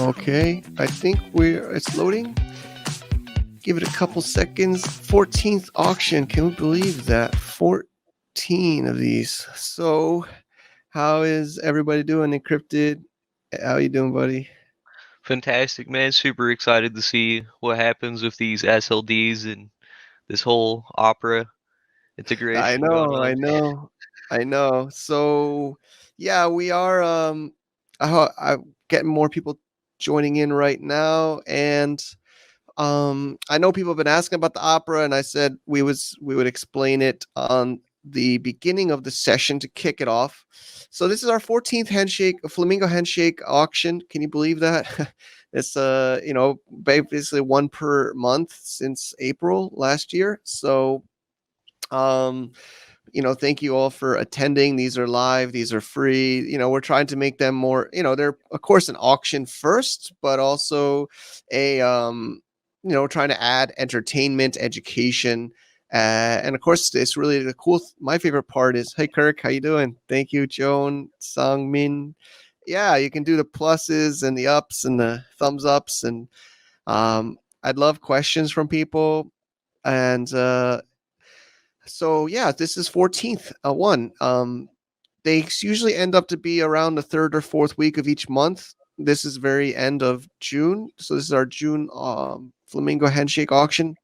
Okay, I think it's loading. Give it a couple seconds. 14th auction. Can we believe that? 14 of these. So, how is everybody doing? Encrypted. How you doing, buddy? Fantastic, man. Super excited to see what happens with these SLDs and this whole Opera I integration going know, I on. know, I know. So, yeah, we are. I'm getting more people joining in right now, and I know people have been asking about the opera, and I said we would explain it on the beginning of the session to kick it off. So this is our 14th Flamingo Handshake auction. Can you believe that? It's basically one per month since April last year. So um thank you all for attending. These are live, these are free. We're trying to make them more, they're of course an auction first, but also a trying to add entertainment, education, and of course it's really the cool. My favorite part is, hey Kirk, how you doing? Thank you, Joan, Song Min. Yeah, you can do the pluses and the ups and the thumbs ups, and I'd love questions from people. And so yeah, this is 14th one. They usually end up to be around the third or fourth week of each month. This is very end of June, so this is our June Flamingo Handshake auction.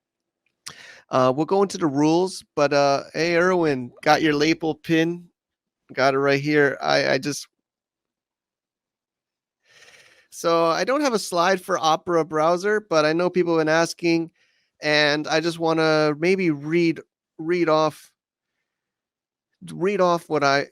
We'll go into the rules, but hey, Erwin, got your label pin? Got it right here. I just So I don't have a slide for Opera browser, but I know people have been asking, and I just want to maybe read off read off what I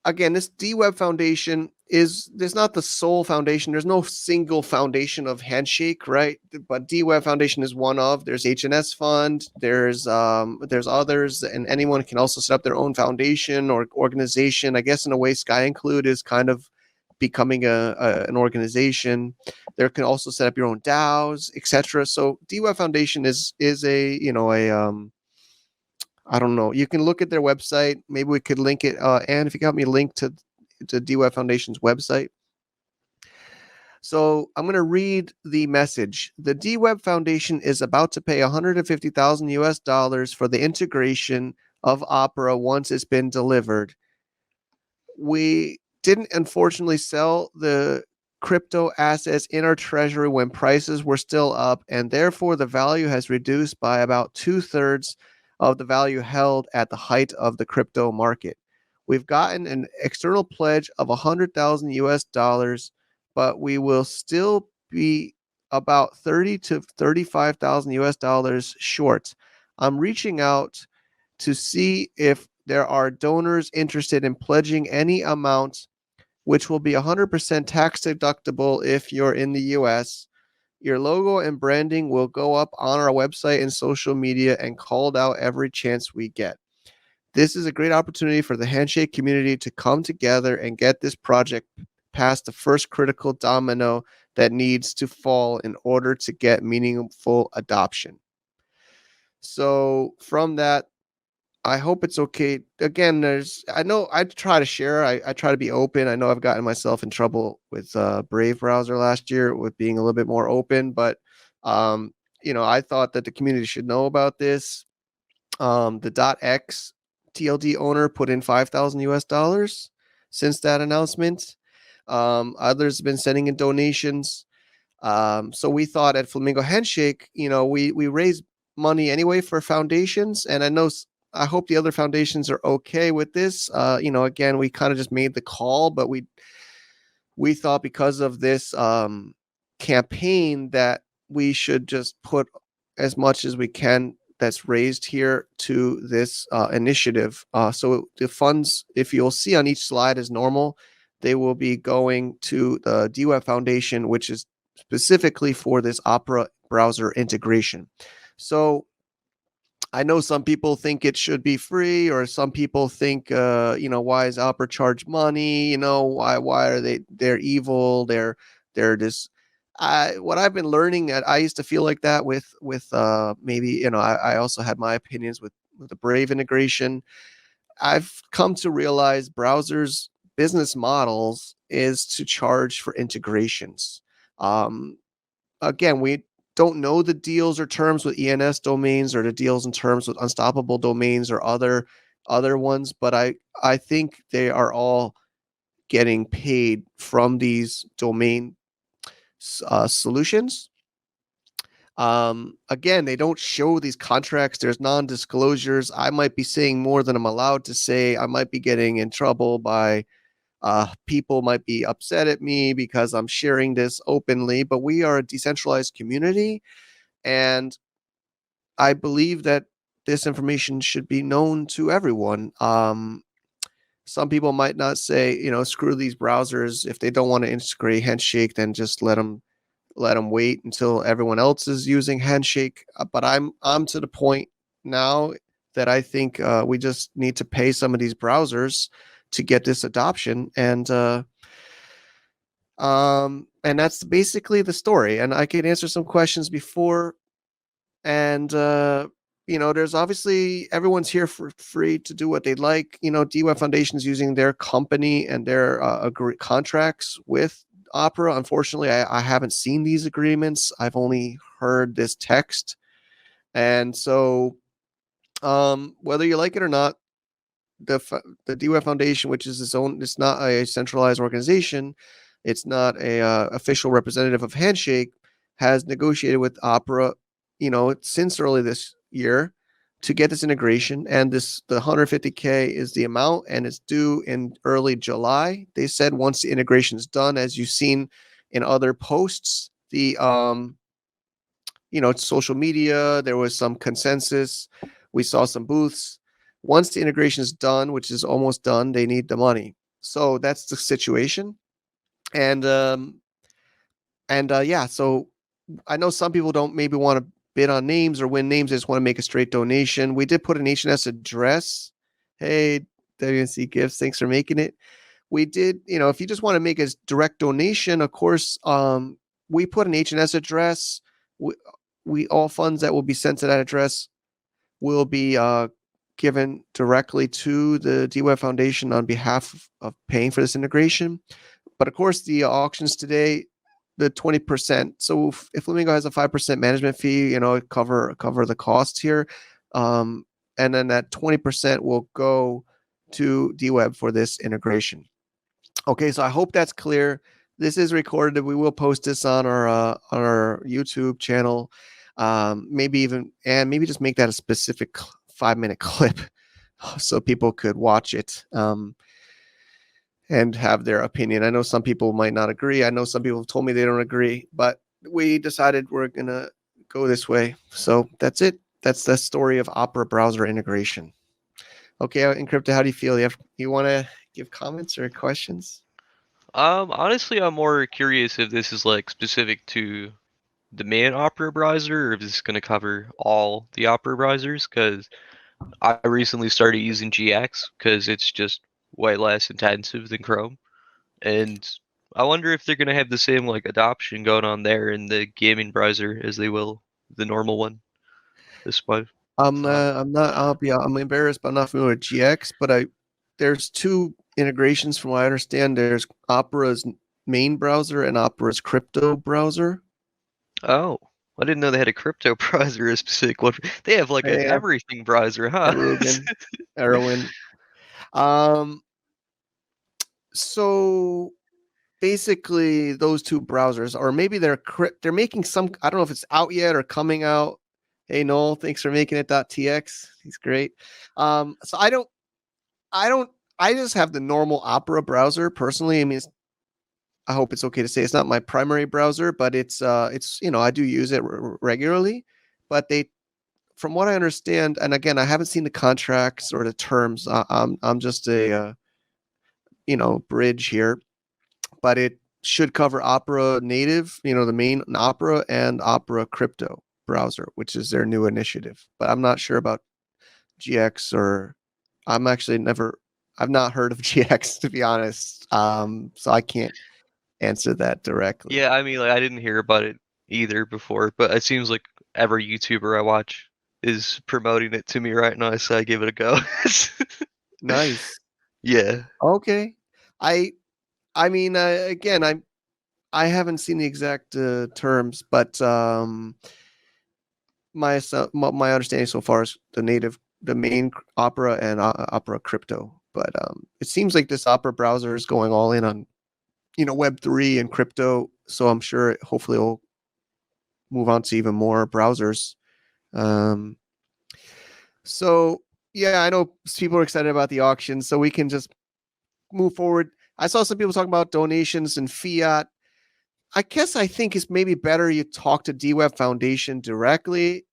again, this DWeb Foundation is there's not the sole foundation. There's no single foundation of Handshake, right? But DWeb Foundation is one of. There's HNS Fund. There's others, and anyone can also set up their own foundation or organization. I guess in a way, Sky Include is kind of becoming an organization. There can also set up your own DAOs, etc. So DWeb Foundation is a I don't know. You can look at their website. Maybe we could link it. And if you got me a link to DWeb Foundation's website. So I'm going to read the message. The DWeb Foundation is about to pay 150,000 US dollars for the integration of Opera once it's been delivered. We didn't unfortunately sell the crypto assets in our treasury when prices were still up, and therefore the value has reduced by about 2/3 of the value held at the height of the crypto market. We've gotten an external pledge of 100,000 US dollars, but we will still be about 30 to 35,000 US dollars short. I'm reaching out to see if there are donors interested in pledging any amount, which will be 100% tax deductible if you're in the US. Your logo and branding will go up on our website and social media and called out every chance we get. This is a great opportunity for the Handshake community to come together and get this project past the first critical domino that needs to fall in order to get meaningful adoption. So, from that, I hope it's okay. Again, I know I try to share. I try to be open. I know I've gotten myself in trouble with Brave browser last year with being a little bit more open, but um, I thought that the community should know about this. The .x TLD owner put in 5,000 US dollars since that announcement. Others have been sending in donations. So we thought at Flamingo Handshake, we raise money anyway for foundations, and I hope the other foundations are okay with this. Again, we kind of just made the call, but we thought because of this campaign that we should just put as much as we can that's raised here to this initiative. So the funds, if you'll see on each slide as normal, they will be going to the DWeb Foundation, which is specifically for this Opera browser integration. So I know some people think it should be free, or some people think, why is Opera charge money? Why are they're evil? They're this. What I've been learning, I used to feel like that with maybe I also had my opinions with the Brave integration. I've come to realize browsers' business models is to charge for integrations. Um, Again, we don't know the deals or terms with ENS domains or the deals and terms with unstoppable domains or other ones, but I think they are all getting paid from these domain solutions. Again, they don't show these contracts. There's non-disclosures. I might be saying more than I'm allowed to say. I might be getting in trouble by people might be upset at me because I'm sharing this openly, but we are a decentralized community, and I believe that this information should be known to everyone. Some people might not say, screw these browsers. If they don't want to integrate Handshake, then just let them wait until everyone else is using Handshake. But I'm to the point now that I think we just need to pay some of these browsers to get this adoption, and that's basically the story. And I can answer some questions before, and there's obviously everyone's here for free to do what they like. DWeb Foundation is using their company and their contracts with Opera. Unfortunately, I haven't seen these agreements. I've only heard this text, and so whether you like it or not, the DWeb Foundation, which is its own, it's not a centralized organization. It's not a official representative of Handshake. Has negotiated with Opera, since early this year to get this integration, and the 150K is the amount, and it's due in early July. They said once the integration is done, as you've seen in other posts, social media, there was some consensus. We saw some booths. Once the integration is done, which is almost done, they need the money. So that's the situation. And yeah, so I know some people don't maybe want to bid on names or win names. They just want to make a straight donation. We did put an H&S address. Hey, WNC Gifts, thanks for making it. We did, if you just want to make a direct donation, of course, we put an H&S address. We all funds that will be sent to that address will be given directly to the DWeb Foundation on behalf of paying for this integration. But of course, the auctions today, the 20%. So if Flamingo has a 5% management fee, cover the costs here, and then that 20% will go to DWeb for this integration. Okay, so I hope that's clear. This is recorded. We will post this on our YouTube channel. Maybe just make that a specific 5-minute clip so people could watch it and have their opinion. I know some people might not agree. I know some people have told me they don't agree, but we decided we're gonna go this way. So that's it. That's the story of Opera browser integration. Okay, Encrypted, how do you feel? You want to give comments or questions? Honestly, I'm more curious if this is like specific to the main Opera browser or if this is going to cover all the Opera browsers, because I recently started using GX because it's just way less intensive than Chrome. And I wonder if they're going to have the same like adoption going on there in the gaming browser as they will the normal one. This one. I'm not. I'm embarrassed, but I'm not familiar with GX. But there's two integrations from what I understand. There's Opera's main browser and Opera's crypto browser. Oh, I didn't know they had a crypto browser, a specific one. They have like an Hey, everything browser, huh? Ruben, Erwin. Um, so basically, those two browsers, or maybe they're making some. I don't know if it's out yet or coming out. Hey Noel, thanks for making it. .tx. He's great. So I don't. I just have the normal Opera browser personally. I mean, I hope it's okay to say it's not my primary browser, but it's I do use it regularly. But from what I understand, and again, I haven't seen the contracts or the terms. I'm just a bridge here, but it should cover Opera native, the main Opera and Opera crypto browser, which is their new initiative. But I'm not sure about GX or I'm actually never. I've not heard of GX to be honest. So I can't answer that directly. Yeah, I mean, like I didn't hear about it either before, but it seems like every YouTuber I watch is promoting it to me right now, so I give it a go. Nice. Yeah. Okay. I I mean again, I haven't seen the exact terms, but my understanding so far is the main Opera and Opera crypto. But it seems like this Opera browser is going all in on Web3 and crypto. So I'm sure hopefully it'll move on to even more browsers. Um, so yeah, I know people are excited about the auction, so we can just move forward. I saw some people talking about donations and fiat. I think it's maybe better you talk to DWeb Foundation directly.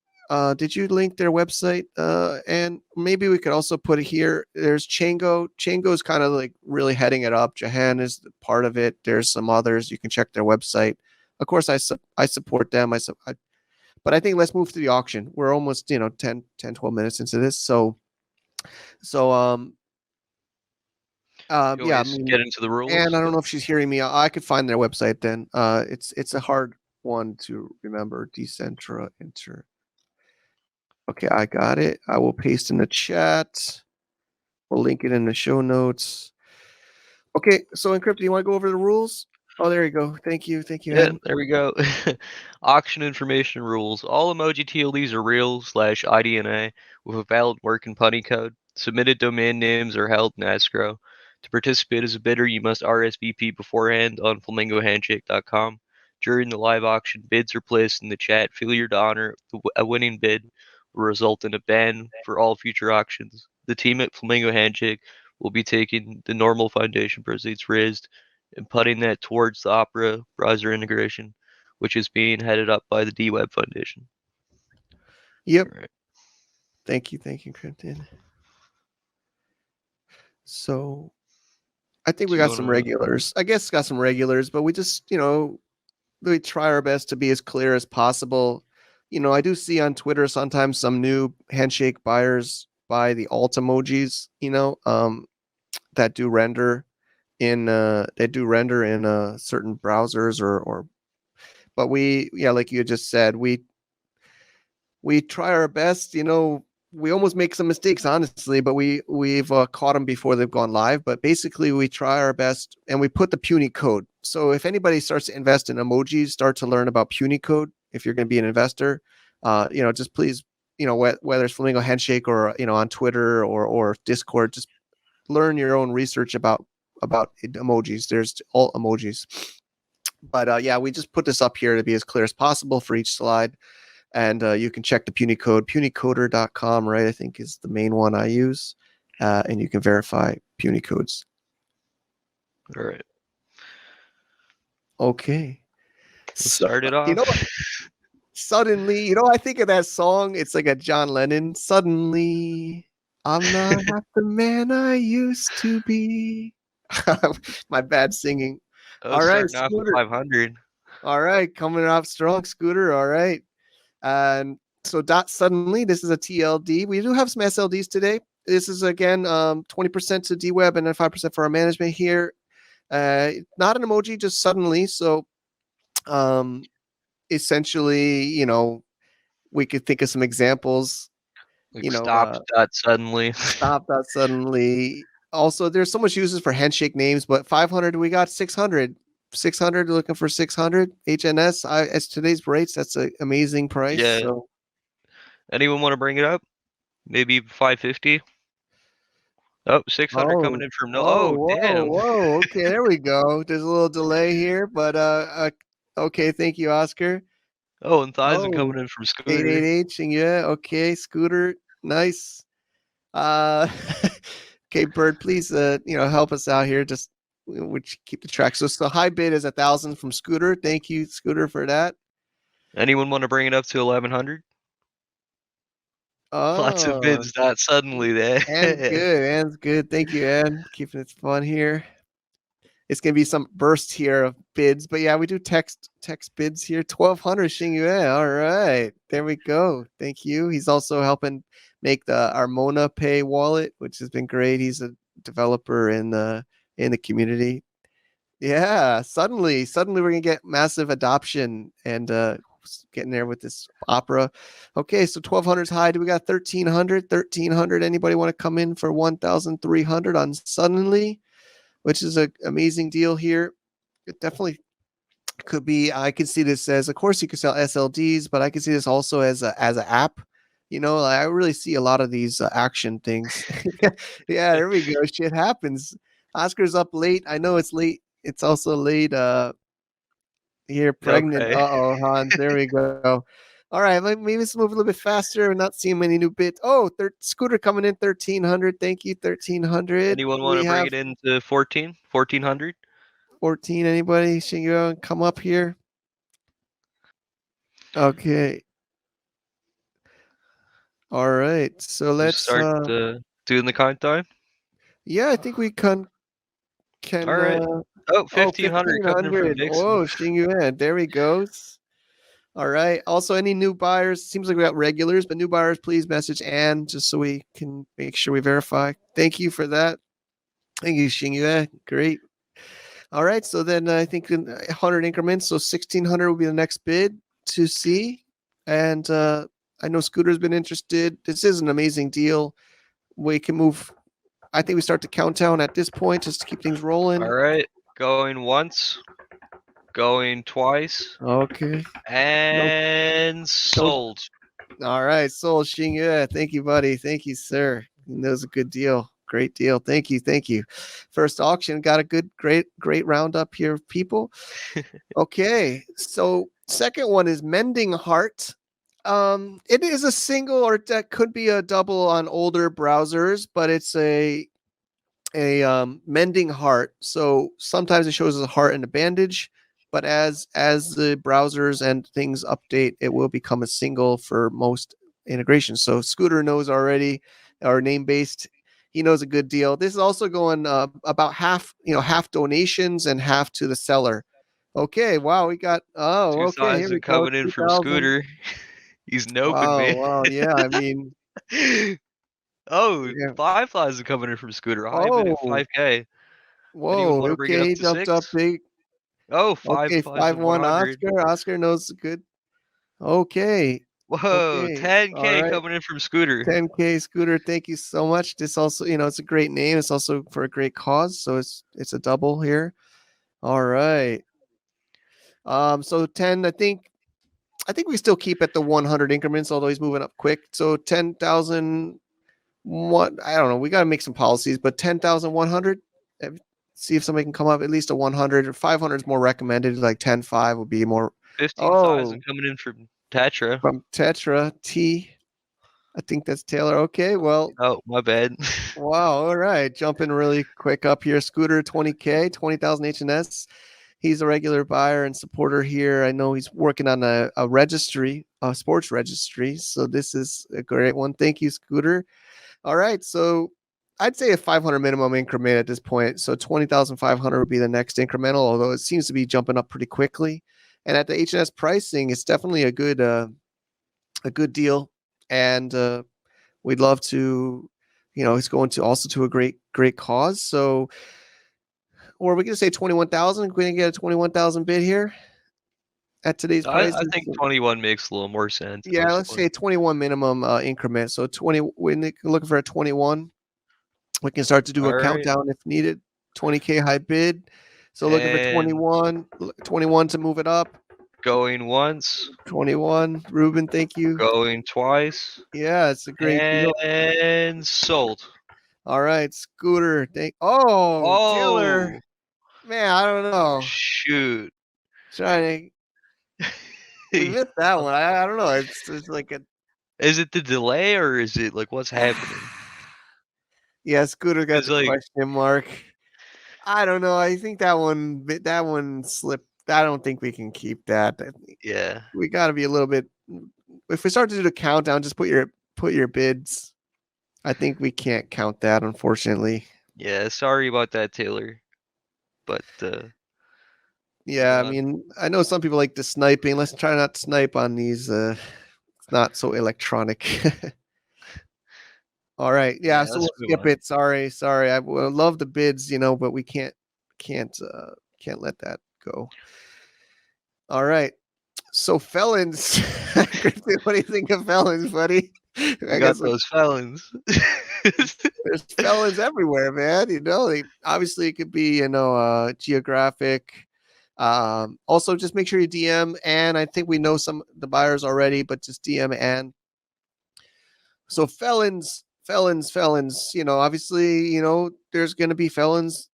Did you link their website? And maybe we could also put it here. There's Chango. Chango is kind of like really heading it up. Jahan is part of it. There's some others. You can check their website. Of course, I support them. But I think let's move to the auction. We're almost 10, 12 minutes into this. So You yeah, I always mean, get into the and rules. I don't know if she's hearing me. I could find their website then. It's a hard one to remember. Decentra Inter. Okay, I got it. I will paste in the chat. We'll link it in the show notes. Okay, so Encrypt, do you want to go over the rules? Oh, there you go. Thank you, Yeah, Han. there we go. Auction information rules. All emoji TLDs are real/IDNA with a valid work and punny code. Submitted domain names are held in escrow. To participate as a bidder, you must RSVP beforehand on flamingohandshake.com. During the live auction, bids are placed in the chat. Failure to honor a winning bid will result in a ban for all future auctions. The team at Flamingo Handshake will be taking the normal foundation proceeds raised and putting that towards the Opera browser integration, which is being headed up by the DWeb Foundation. Yep. All right. Thank you, Encrypted. So I think we Do you got want some to? regulars. I guess got some regulars, but we just, we try our best to be as clear as possible. I do see on Twitter sometimes some new handshake buyers buy the alt emojis, that do render in certain browsers or but like you just said, we try our best. We almost make some mistakes, honestly, but we've caught them before they've gone live. But basically, we try our best, and we put the puny code. So if anybody starts to invest in emojis, start to learn about puny code. If you're going to be an investor, just please, whether it's Flamingo Handshake or on Twitter or Discord, just learn your own research about emojis. There's all emojis. But yeah, we just put this up here to be as clear as possible for each slide. And you can check the puny code, punycoder.com, right? I think is the main one I use. And you can verify puny codes. All right. Okay. Let's So, start it off. suddenly, I think of that song. It's like a John Lennon. Suddenly, I'm not half the man I used to be. My bad singing. Oh, All right, starting off at Scooter. 500. All right, coming off strong, Scooter. All right. And so dot suddenly, this is a TLD. We do have some SLDs today. This is again 20% to DWeb and then 5% for our management here. Not an emoji, just suddenly. So essentially, we could think of some examples. Like stopped that suddenly. Stop that suddenly. Also, there's so much uses for handshake names, but 500, we got 600. 600, looking for 600 HNS. As today's rates, that's an amazing price. Yeah. So Anyone want to bring it up? Maybe 550? Oh, 600 coming Oh, in from no. whoa, Oh, whoa, damn. whoa. Okay, there we go. There's a little delay here, but okay, thank you, Oscar. Oh, and Thizen Oh, coming in from Scooter. 88H, and yeah, okay, Scooter, nice. Uh, okay, Bird, please, help us out here. Just which keep the track. So high bid is 1,000 from Scooter. Thank you, Scooter, for that. Anyone want to bring it up to 1100? Lots of Oh, bids that suddenly there. Anne's good. Thank you, Anne. Keeping it fun here. It's gonna be some burst here of bids, but yeah, we do text bids here. 1,200 Xingyue. All right, there we go. Thank you. He's also helping make the Armona Pay wallet, which has been great. He's a developer in the community. Yeah, suddenly we're gonna get massive adoption and getting there with this Opera. Okay, so 1,200 is high. Do we got 1,300? 1,300. Anybody want to come in for 1,300 on suddenly? Which is an amazing deal here. It definitely Could be, I could see this as, of course, you could sell SLDs, but I could see this also as an app. Like, I really see a lot of these action things. Yeah, there we go. Shit happens. Oscar's up late. I know it's late. It's also late. Here, pregnant. Okay. Uh-oh, Hans. There we go. All right, maybe let's move a little bit faster. We're not seeing many new bits. Oh, Scooter coming in 1300. Thank you, 1300. Anyone want We to bring have it into 1400? 14. Anybody? Shingo, come up here. Okay. All right. So Just let's start doing the countdown. yeah, I think we can All right. Oh, oh, 1500 coming in from 1500. Dixon. Whoa, Shingyuan. There he goes. All right. Also, any new buyers? Seems like we got regulars, but new buyers, please message Ann just so we can make sure we verify. Thank you for that. Thank you, Shingyue. Great. All right. So then I think in 100 increments. So 1600 will be the next bid to see. And I know Scooter's been interested. This is an amazing deal. We can move. I think we start the countdown at this point just to keep things rolling. All right. Going once. Going twice. Okay. And sold. All right. Soul Xingyue. Thank you, buddy. Thank you, sir. That was a good deal. Great deal. Thank you. Thank you. First auction got a great roundup here of people. Okay. So second one is Mending Heart. It is a single, or that could be a double on older browsers, but it's a mending heart. So sometimes it shows as a heart and a bandage, but as the browsers and things update, it will become a single for most integrations. So Scooter knows already, or name based, he knows a good deal. This is also going about half, half donations and half to the seller. Okay, wow, we got okay, here we 2000 go. coming in from 2000. Scooter. He's noping Wow, me. wow, yeah, I mean, Oh, yeah. 5000 coming in from Scooter. High bid at Oh, 5K. Anyone whoa, want to bring it up okay, he to jumped up 6? big. Oh, Okay, 5-1 5100. Oscar. Oscar knows good. Okay. Whoa, Okay. All 10K right. coming in from Scooter. 10K Scooter. Thank you so much. This also, it's a great name. It's also for a great cause. So it's a double here. All right. So 10, I think we still keep at the 100 increments, although he's moving up quick. So 10,000, what, I don't know. We got to make some policies, but 10,100. See if somebody can come up at least a 100 or 500 is more recommended. Like 10.5 would be more. 15,000 Oh, coming in from Tetra. from Tetra T. I think that's Taylor. Okay, well, Oh, my bad. wow. All right, jumping really quick up here. Scooter 20K, 20,000 HNS. He's a regular buyer and supporter here. I know he's working on a registry, a sports registry. So this is a great one. Thank you, Scooter. All right, so I'd say a 500 minimum increment at this point. So 20,500 would be the next incremental, although it seems to be jumping up pretty quickly. And at the HNS pricing, it's definitely a good deal. And we'd love to, it's going to also to a great cause. So, or we can say 21,000. We're going to get a 21,000 bid here at today's prices. I think 21 makes a little more sense at Yeah, this let's point. say 21 minimum increment. So 20, we're looking for a 21. We can start to do a All right. countdown if needed. 20K high bid. So looking for And 21 to move it up. going once, 21. Ruben, thank you. going twice, Yeah, it's a great deal. and sold. All right, Scooter. Taylor. Oh, Man, I don't know. shoot. Trying to, we missed that one. I don't know. It's like a Is it the delay or is it like what's happening? yeah. Scooter got It's the like, question mark. I don't know. I think that one slipped. I don't think we can keep that. yeah, We got to be a little bit. If we start to do the countdown, just put your bids. I think we can't count that, unfortunately. yeah. Sorry about that, Taylor. But Yeah, I mean, I know some people like the sniping. Let's try not to snipe on these. It's not so electronic. All right, yeah. So let's we'll move skip on. it. Sorry. I would love the bids, but we can't let that go. All right. So felons, Griffin, what do you think of felons, buddy? We I got guess those felons. there's felons everywhere, man. They obviously it could be, geographic. Also, just make sure you DM, and I think we know some the buyers already, but just DM and so felons. Obviously, there's going to be felons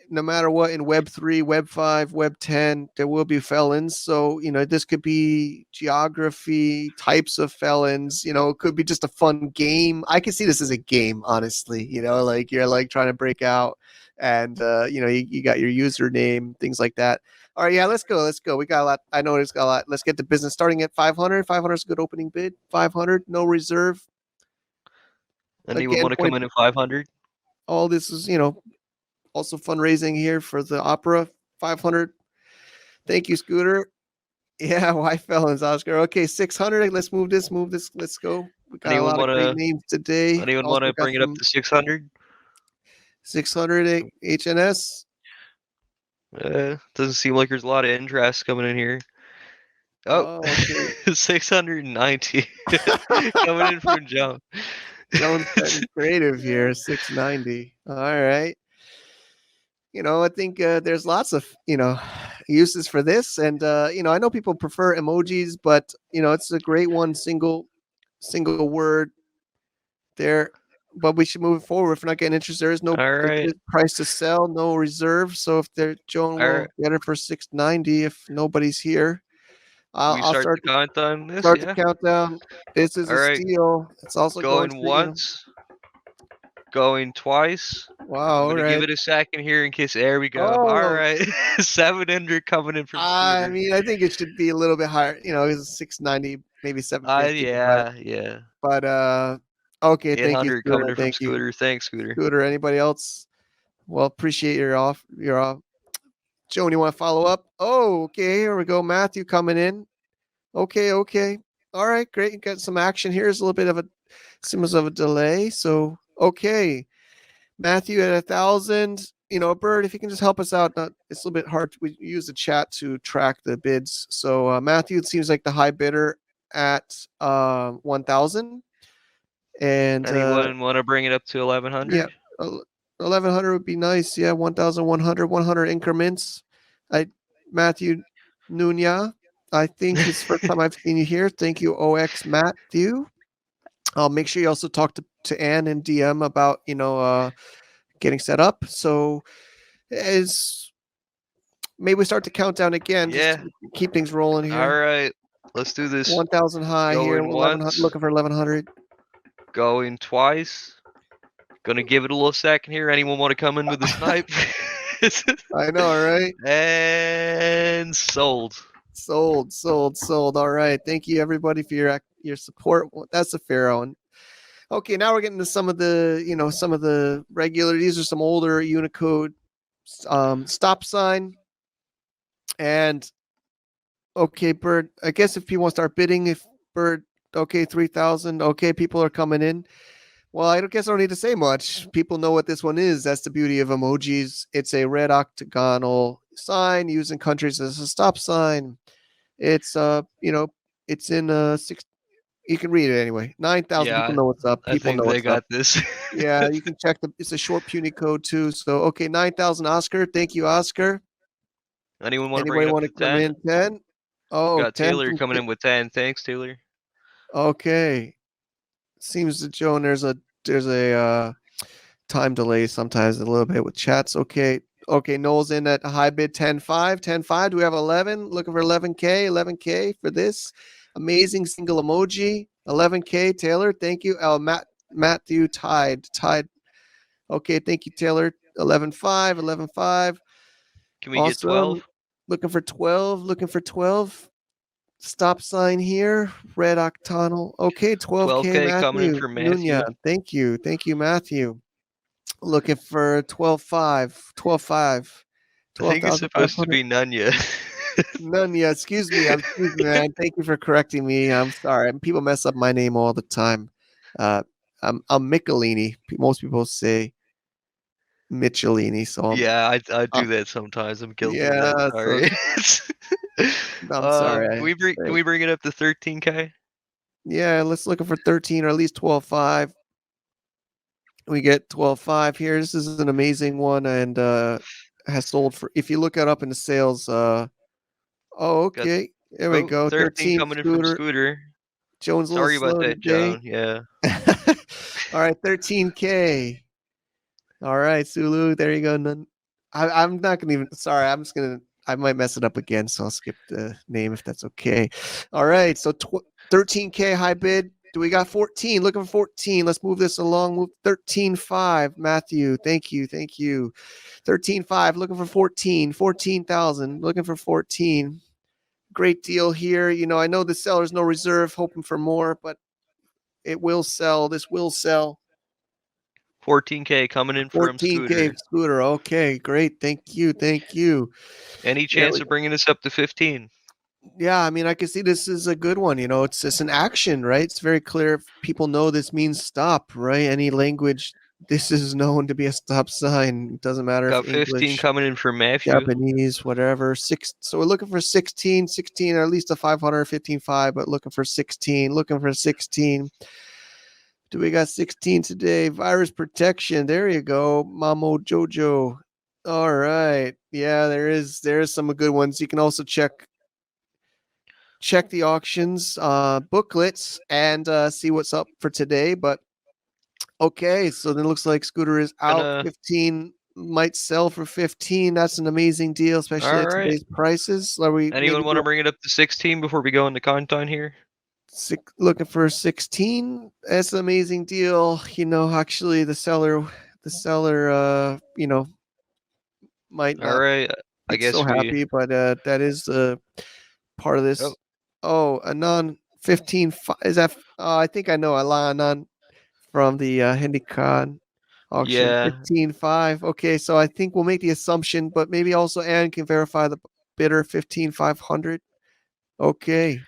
no matter what in Web 3, Web 5, Web 10, there will be felons. So, this could be geography, types of felons, it could be just a fun game. I can see this as a game, honestly, like you're like trying to break out and, you got your username, things like that. All right, yeah, let's go. Let's go. We got a lot. I know it's got a lot. Let's get the business starting at 500. 500 is a good opening bid. 500, no reserve. Anyone Again, want to come in at 500? all this is, also fundraising here for the opera. 500. Thank you, Scooter. Yeah, why felons, Oscar? Okay, 600. Let's move this. Move this. Let's go. We got a Anyone lot of want great to? names today. Anyone want Also to got bring it up some to 600? 600 HNS. Doesn't seem like there's a lot of interest coming in here. Oh, Oh, okay. 690 coming in from John. Jones getting creative here. 690. All right. I think there's lots of uses for this, and I know people prefer emojis, but it's a great one. Single word there, but we should move forward. If we're not getting interest, there is no All right, price to sell, no reserve. So if they're Joan all right. will get it for 690 if nobody's here. We I'll start start the count on this, the yeah. countdown. This is All a right, steal. It's also going going to once, going twice. wow. I'm All gonna give right. it a second here in case. There we go. All Oh, right, 700 coming in from I Scooter. mean, I think it should be a little bit higher. It's 690, maybe 750, Yeah. but okay. Thank you, 800 coming Scooter. in from Thank you, Scooter. Thanks, Scooter. Scooter. Anybody else? Well, appreciate your off. Your off. Joan, you want to follow up? Oh, okay. Here we go. Matthew coming in. Okay. All right, great. You got some action here. There's a little bit of a seems of a delay. So okay, Matthew at 1,000. Bird, if you can just help us out. It's a little bit hard. We use the chat to track the bids. So Matthew, it seems like the high bidder at 1,000, and Anyone want to bring it up to yeah, 1100? 1,100 would be nice. Yeah, 1,100, 100 increments. I Matthew Nunya. I think it's the first time I've seen you here. Thank you, OX Matthew. I'll make sure you also talk to Ann and DM about getting set up. So as maybe we start the countdown again, just Yeah. to keep things rolling All here. right. Let's do this. 1,000 high here. Going 1,100. once, Looking for 1,100. going twice. Gonna give it a little second here. Anyone want to come in with a snipe? I know, right? And sold. Sold. All right. Thank you everybody for your support. Well, that's a fair one. Okay, now we're getting to some of the regular. These are some older Unicode stop sign. And okay, Bird. I guess if people want to start bidding, if Bird, okay, 3,000. Okay, people are coming in. Well, I guess I don't need to say much. People know what this one is. That's the beauty of emojis. It's a red octagonal sign used in countries as a stop sign. It's it's in six. You can read it anyway. 9,000 people Yeah, know what's up. I People think know they what's up. got this. Yeah, you can check it's a short puny code too. So okay, 9,000 Oscar. Thank you, Oscar. Anyone want to bring Anybody it up want to to come 10? in? 10? Oh, Got 10 Taylor from coming in with 10. Thanks, Taylor. okay. Seems that Joe and there's a time delay sometimes a little bit with chats. Okay. Okay, Noel's in at a high bid 10.5. 10.5. Do we have 11? Looking for 11K. 11K for this amazing single emoji. 11K, Taylor. Thank you. Matthew tied. Okay, thank you, Taylor. 11.5. 11.5. Can we get Awesome. 12? Looking for 12. Looking for 12. Stop sign here. Red octanol. Okay, 12K, 12K coming in Matthew. from Nunya. Matthew. Thank you. Thank you, Matthew. Looking for 12.5. 12.5. I think it's supposed to 12,500. be Nunya. None yet. Excuse me. Excuse me, man. Thank you for correcting me. I'm sorry. People mess up my name all the time. I'm Michelini. Most people say Michelini. So Yeah, I uh, do that sometimes. I'm guilty of that. yeah. So Sorry. I'm sorry. Can we bring it up to 13K? Yeah, let's looking for 13 or at least 12.5. We get 12.5 here. This is an amazing one, and has sold for. If you look it up in the sales, okay, there we go. 13 13 coming in from Scooter. Scooter. Jones a little Sorry about slow that, today. Joan. Yeah. All right, 13K. All right, Sulu. There you go. I'm not gonna even. Sorry, I'm just gonna. I might mess it up again, so I'll skip the name if that's okay. All right, so 13K high bid. Do we got 14? Looking for 14. Let's move this along. Move 13.5. Matthew, thank you, thank you. 13.5. Looking for 14. 14,000. Looking for 14. Great deal here. You know, I know the seller's no reserve, hoping for more, but it will sell. This will sell. 14K coming in from 14K Scooter. Scooter. Okay, great. Thank you. Thank you. Any There chance we of go. bringing us up to 15? Yeah, I mean, I can see this is a good one. You know, it's an action, right? It's very clear. People know this means stop, right? Any language, this is known to be a stop sign. It doesn't matter if Got 15 English, coming in from Matthew. Japanese, whatever. So we're looking for 16, 16, or at least a 500, 15.5, but looking for 16, looking for 16. Do we got 16 today? Virus protection. There you go. Mamo Jojo. All right. Yeah, there's some good ones. You can also check the auctions booklets and see what's up for today. But okay, so then it looks like Scooter is out. Gonna. 15 might sell for 15. That's an amazing deal, especially All at right. today's prices. Are we maybe Anyone want to bring it up to 16 before we go into content here? looking for 16? That's an amazing deal. You know, actually the seller you know, might All not right. I be so guess we. happy, but that is part of Oh, this. Oh, Anon 15 is that I think I know Anon from the Handicon auction yeah. 15.5. Okay, so I think we'll make the assumption, but maybe also Ann can verify the bidder 15,500. Okay,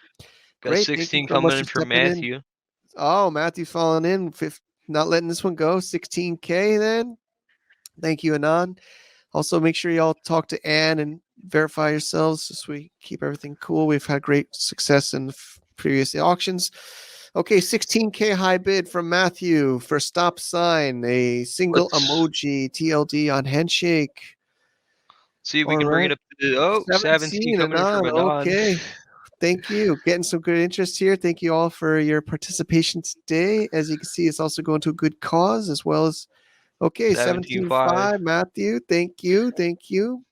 Got great. Thank you 16 so much coming for in from stepping in. Matthew. Oh, Matthew's falling in. Not letting this one go. 16K then. Thank you, Anon. Also, make sure y'all talk to Ann and verify yourselves so we keep everything cool. We've had great success in previous auctions. Okay, 16K high bid from Matthew for stop sign, a single Let's emoji TLD on Handshake. see if we All can bring it right, up to 17 17 coming in from Anon. Anon. Okay, thank you. Getting some good interest here. Thank you all for your participation today. As you can see, it's also going to a good cause as well as. Okay, 17.5. 17.5, Matthew. Thank you. Thank you.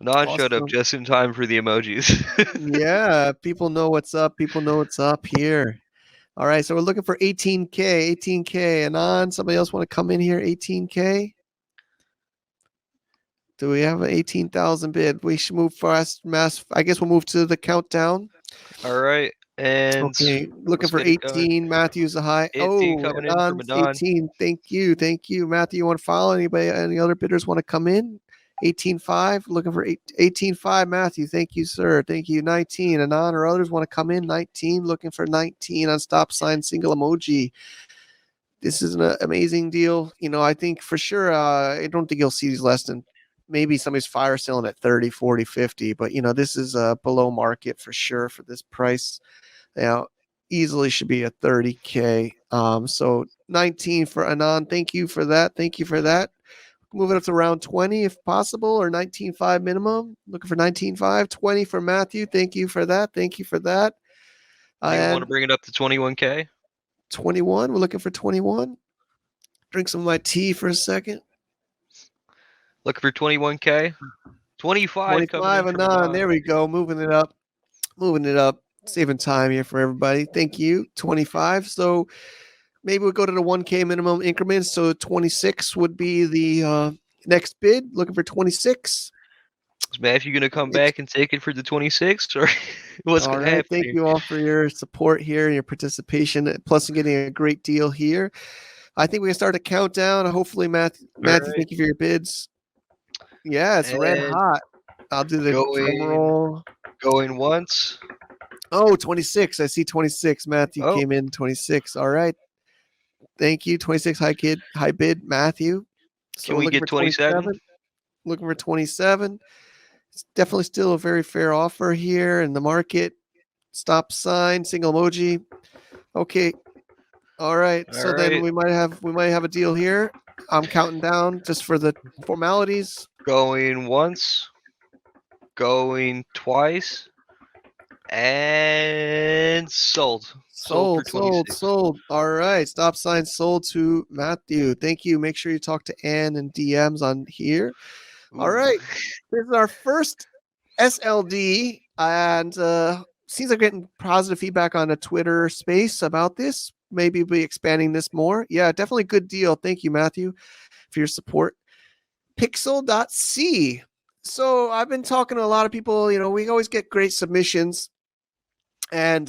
Anon showed up Awesome. just in time for the emojis. Yeah, people know what's up. People know what's up here. All right, so we're looking for 18K, 18K. Anon, somebody else want to come in here? 18K? Do we have an 18,000 bid? We should move fast, mass. I guess we'll move to the countdown. All right. And Okay, looking let's for get it going. 18. Matthew's a high. 18 Oh, coming in from Anon's Anon. 18. Thank you. Thank you. Matthew, you want to follow? Anybody, any other bidders want to come in? 18.5. Looking for 18.5. Matthew, thank you, sir. Thank you. 19. Anon or others want to come in? 19. Looking for 19 on stop sign single emoji. This is an amazing deal. You know, I think for sure, I don't think you'll see these less than maybe somebody's fire selling at 30, 40, 50. But, you know, this is below market for sure for this price. Now, easily should be a 30K. So 19 for Anon. Thank you for that. Thank you for that. Moving up to around 20 if possible, or 19.5 minimum. Looking for 19.5. 20 for Matthew. Thank you for that. Thank you for that. Anyone want to And bring it up to 21K? 21. We're looking for 21. Drink some of my tea for a second. Looking for 21K? 25 coming 25 in from Anon. Anon. There we go. Moving it up. Moving it up. Saving time here for everybody. Thank you. 25. So maybe we'll go to the 1K minimum increments. So 26 would be the next bid. Looking for 26. Is Matthew going to come It's back and take it for the 26? Or what's all going to right. happen Thank here? you all for your support here and your participation, plus getting a great deal here. I think we can start a countdown. Hopefully, Matthew, All thank you for your bids. Yeah, it's red right. And hot. I'll do the drum going roll. going once. Oh, 26. I see 26. Matthew Oh, came in 26. All right. Thank you. 26 high bid, Matthew. So can we're we looking get for 27? 27. Looking for 27. It's definitely still a very fair offer here in the market. Stop sign, single emoji. Okay. All right. All So then right. we might have a deal here. I'm counting down just for the formalities. Going once, going twice, and sold. Sold for Sold, sold, 26. sold. All right. Stop sign sold to Matthew. Thank you. Make sure you talk to Ann and DMs on here. All Ooh. right. This is our first SLD, and seems like getting positive feedback on a Twitter space about this. Maybe we'll be expanding this more. Yeah, definitely good deal. Thank you, Matthew, for your support. Pixel.c. So I've been talking to a lot of people. We always get great submissions, and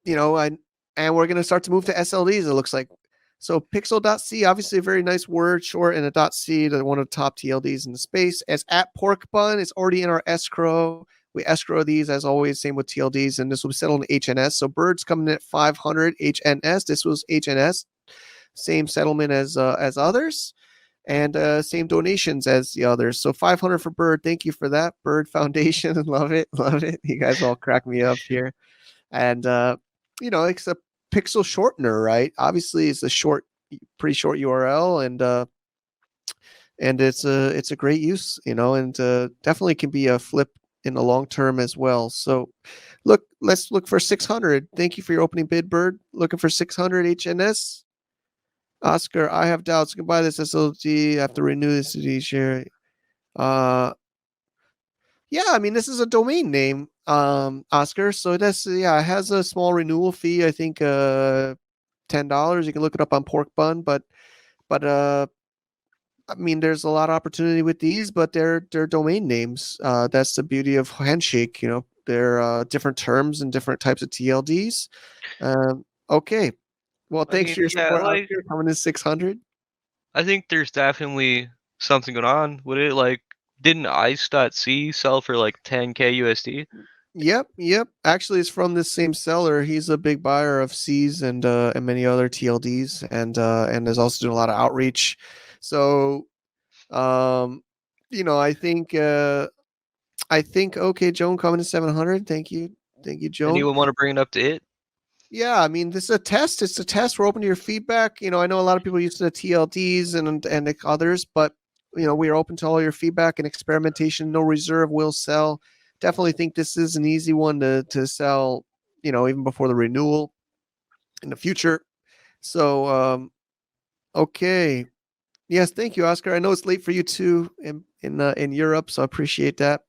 you know, I and we're gonna start to move to SLDs. It looks like. So Pixel.c, obviously a very nice word, short, and a .c, one of the top TLDs in the space. As at pork bun, it's already in our escrow. We escrow these as always, same with TLDs, and this will be settled in HNS. So birds coming in at 500 HNS. This was HNS, same settlement as others, and same donations as the others. So 500 for Bird. Thank you for that, Bird Foundation. Love it, love it. You guys all crack me up here. And it's a pixel shortener, right? Obviously, it's a pretty short URL, and it's a great use, and definitely can be a flip in the long term as well. So, let's look for 600. Thank you for your opening bid, Bird. Looking for 600 HNS. Oscar, I have doubts. You can buy this SLG. I have to renew this CD share. Uh, Yeah, I mean, this is a domain name, Oscar. So yeah, it has a small renewal fee. I think $10. You can look it up on Pork Bun, but I mean, there's a lot of opportunity with these, but they're domain names. That's the beauty of Handshake. They're different terms and different types of TLDs. Okay. Well, I thanks mean, for your yeah, support, like Oscar. Coming in 600. I think there's definitely something going on with it. Like, didn't Ice.C sell for like 10K USD? Yep, yep. Actually, it's from this same seller. He's a big buyer of C's and many other TLDs, and is also doing a lot of outreach. So, um, I think okay, Joan coming to 700. Thank you, Joan. Anyone want to bring it up to it? Yeah, I mean, this is a test. It's a test. We're open to your feedback. I know a lot of people used to the TLDs and others, but we are open to all your feedback and experimentation. No reserve will sell. Definitely think this is an easy one to sell. Even before the renewal in the future. So, okay, yes, thank you, Oscar. I know it's late for you too in Europe, so I appreciate that.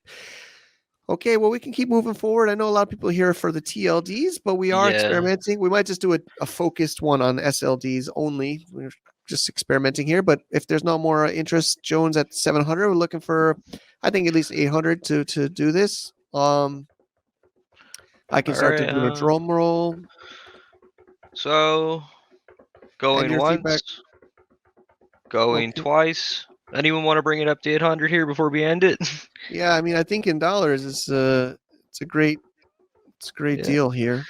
Okay, well, we can keep moving forward. I know a lot of people here for the TLDs, but we are Yeah. experimenting. We might just do a focused one on SLDs only. We're just experimenting here. But if there's no more interest, Jones at 700, we're looking for, I think, at least 800 to do this. I can All start to right. do a drum roll So and going your once, feedback. going Okay. twice. Anyone want to bring it up to 800 here before we end it? Yeah, I mean, I think in dollars, it's a great Yeah. deal here.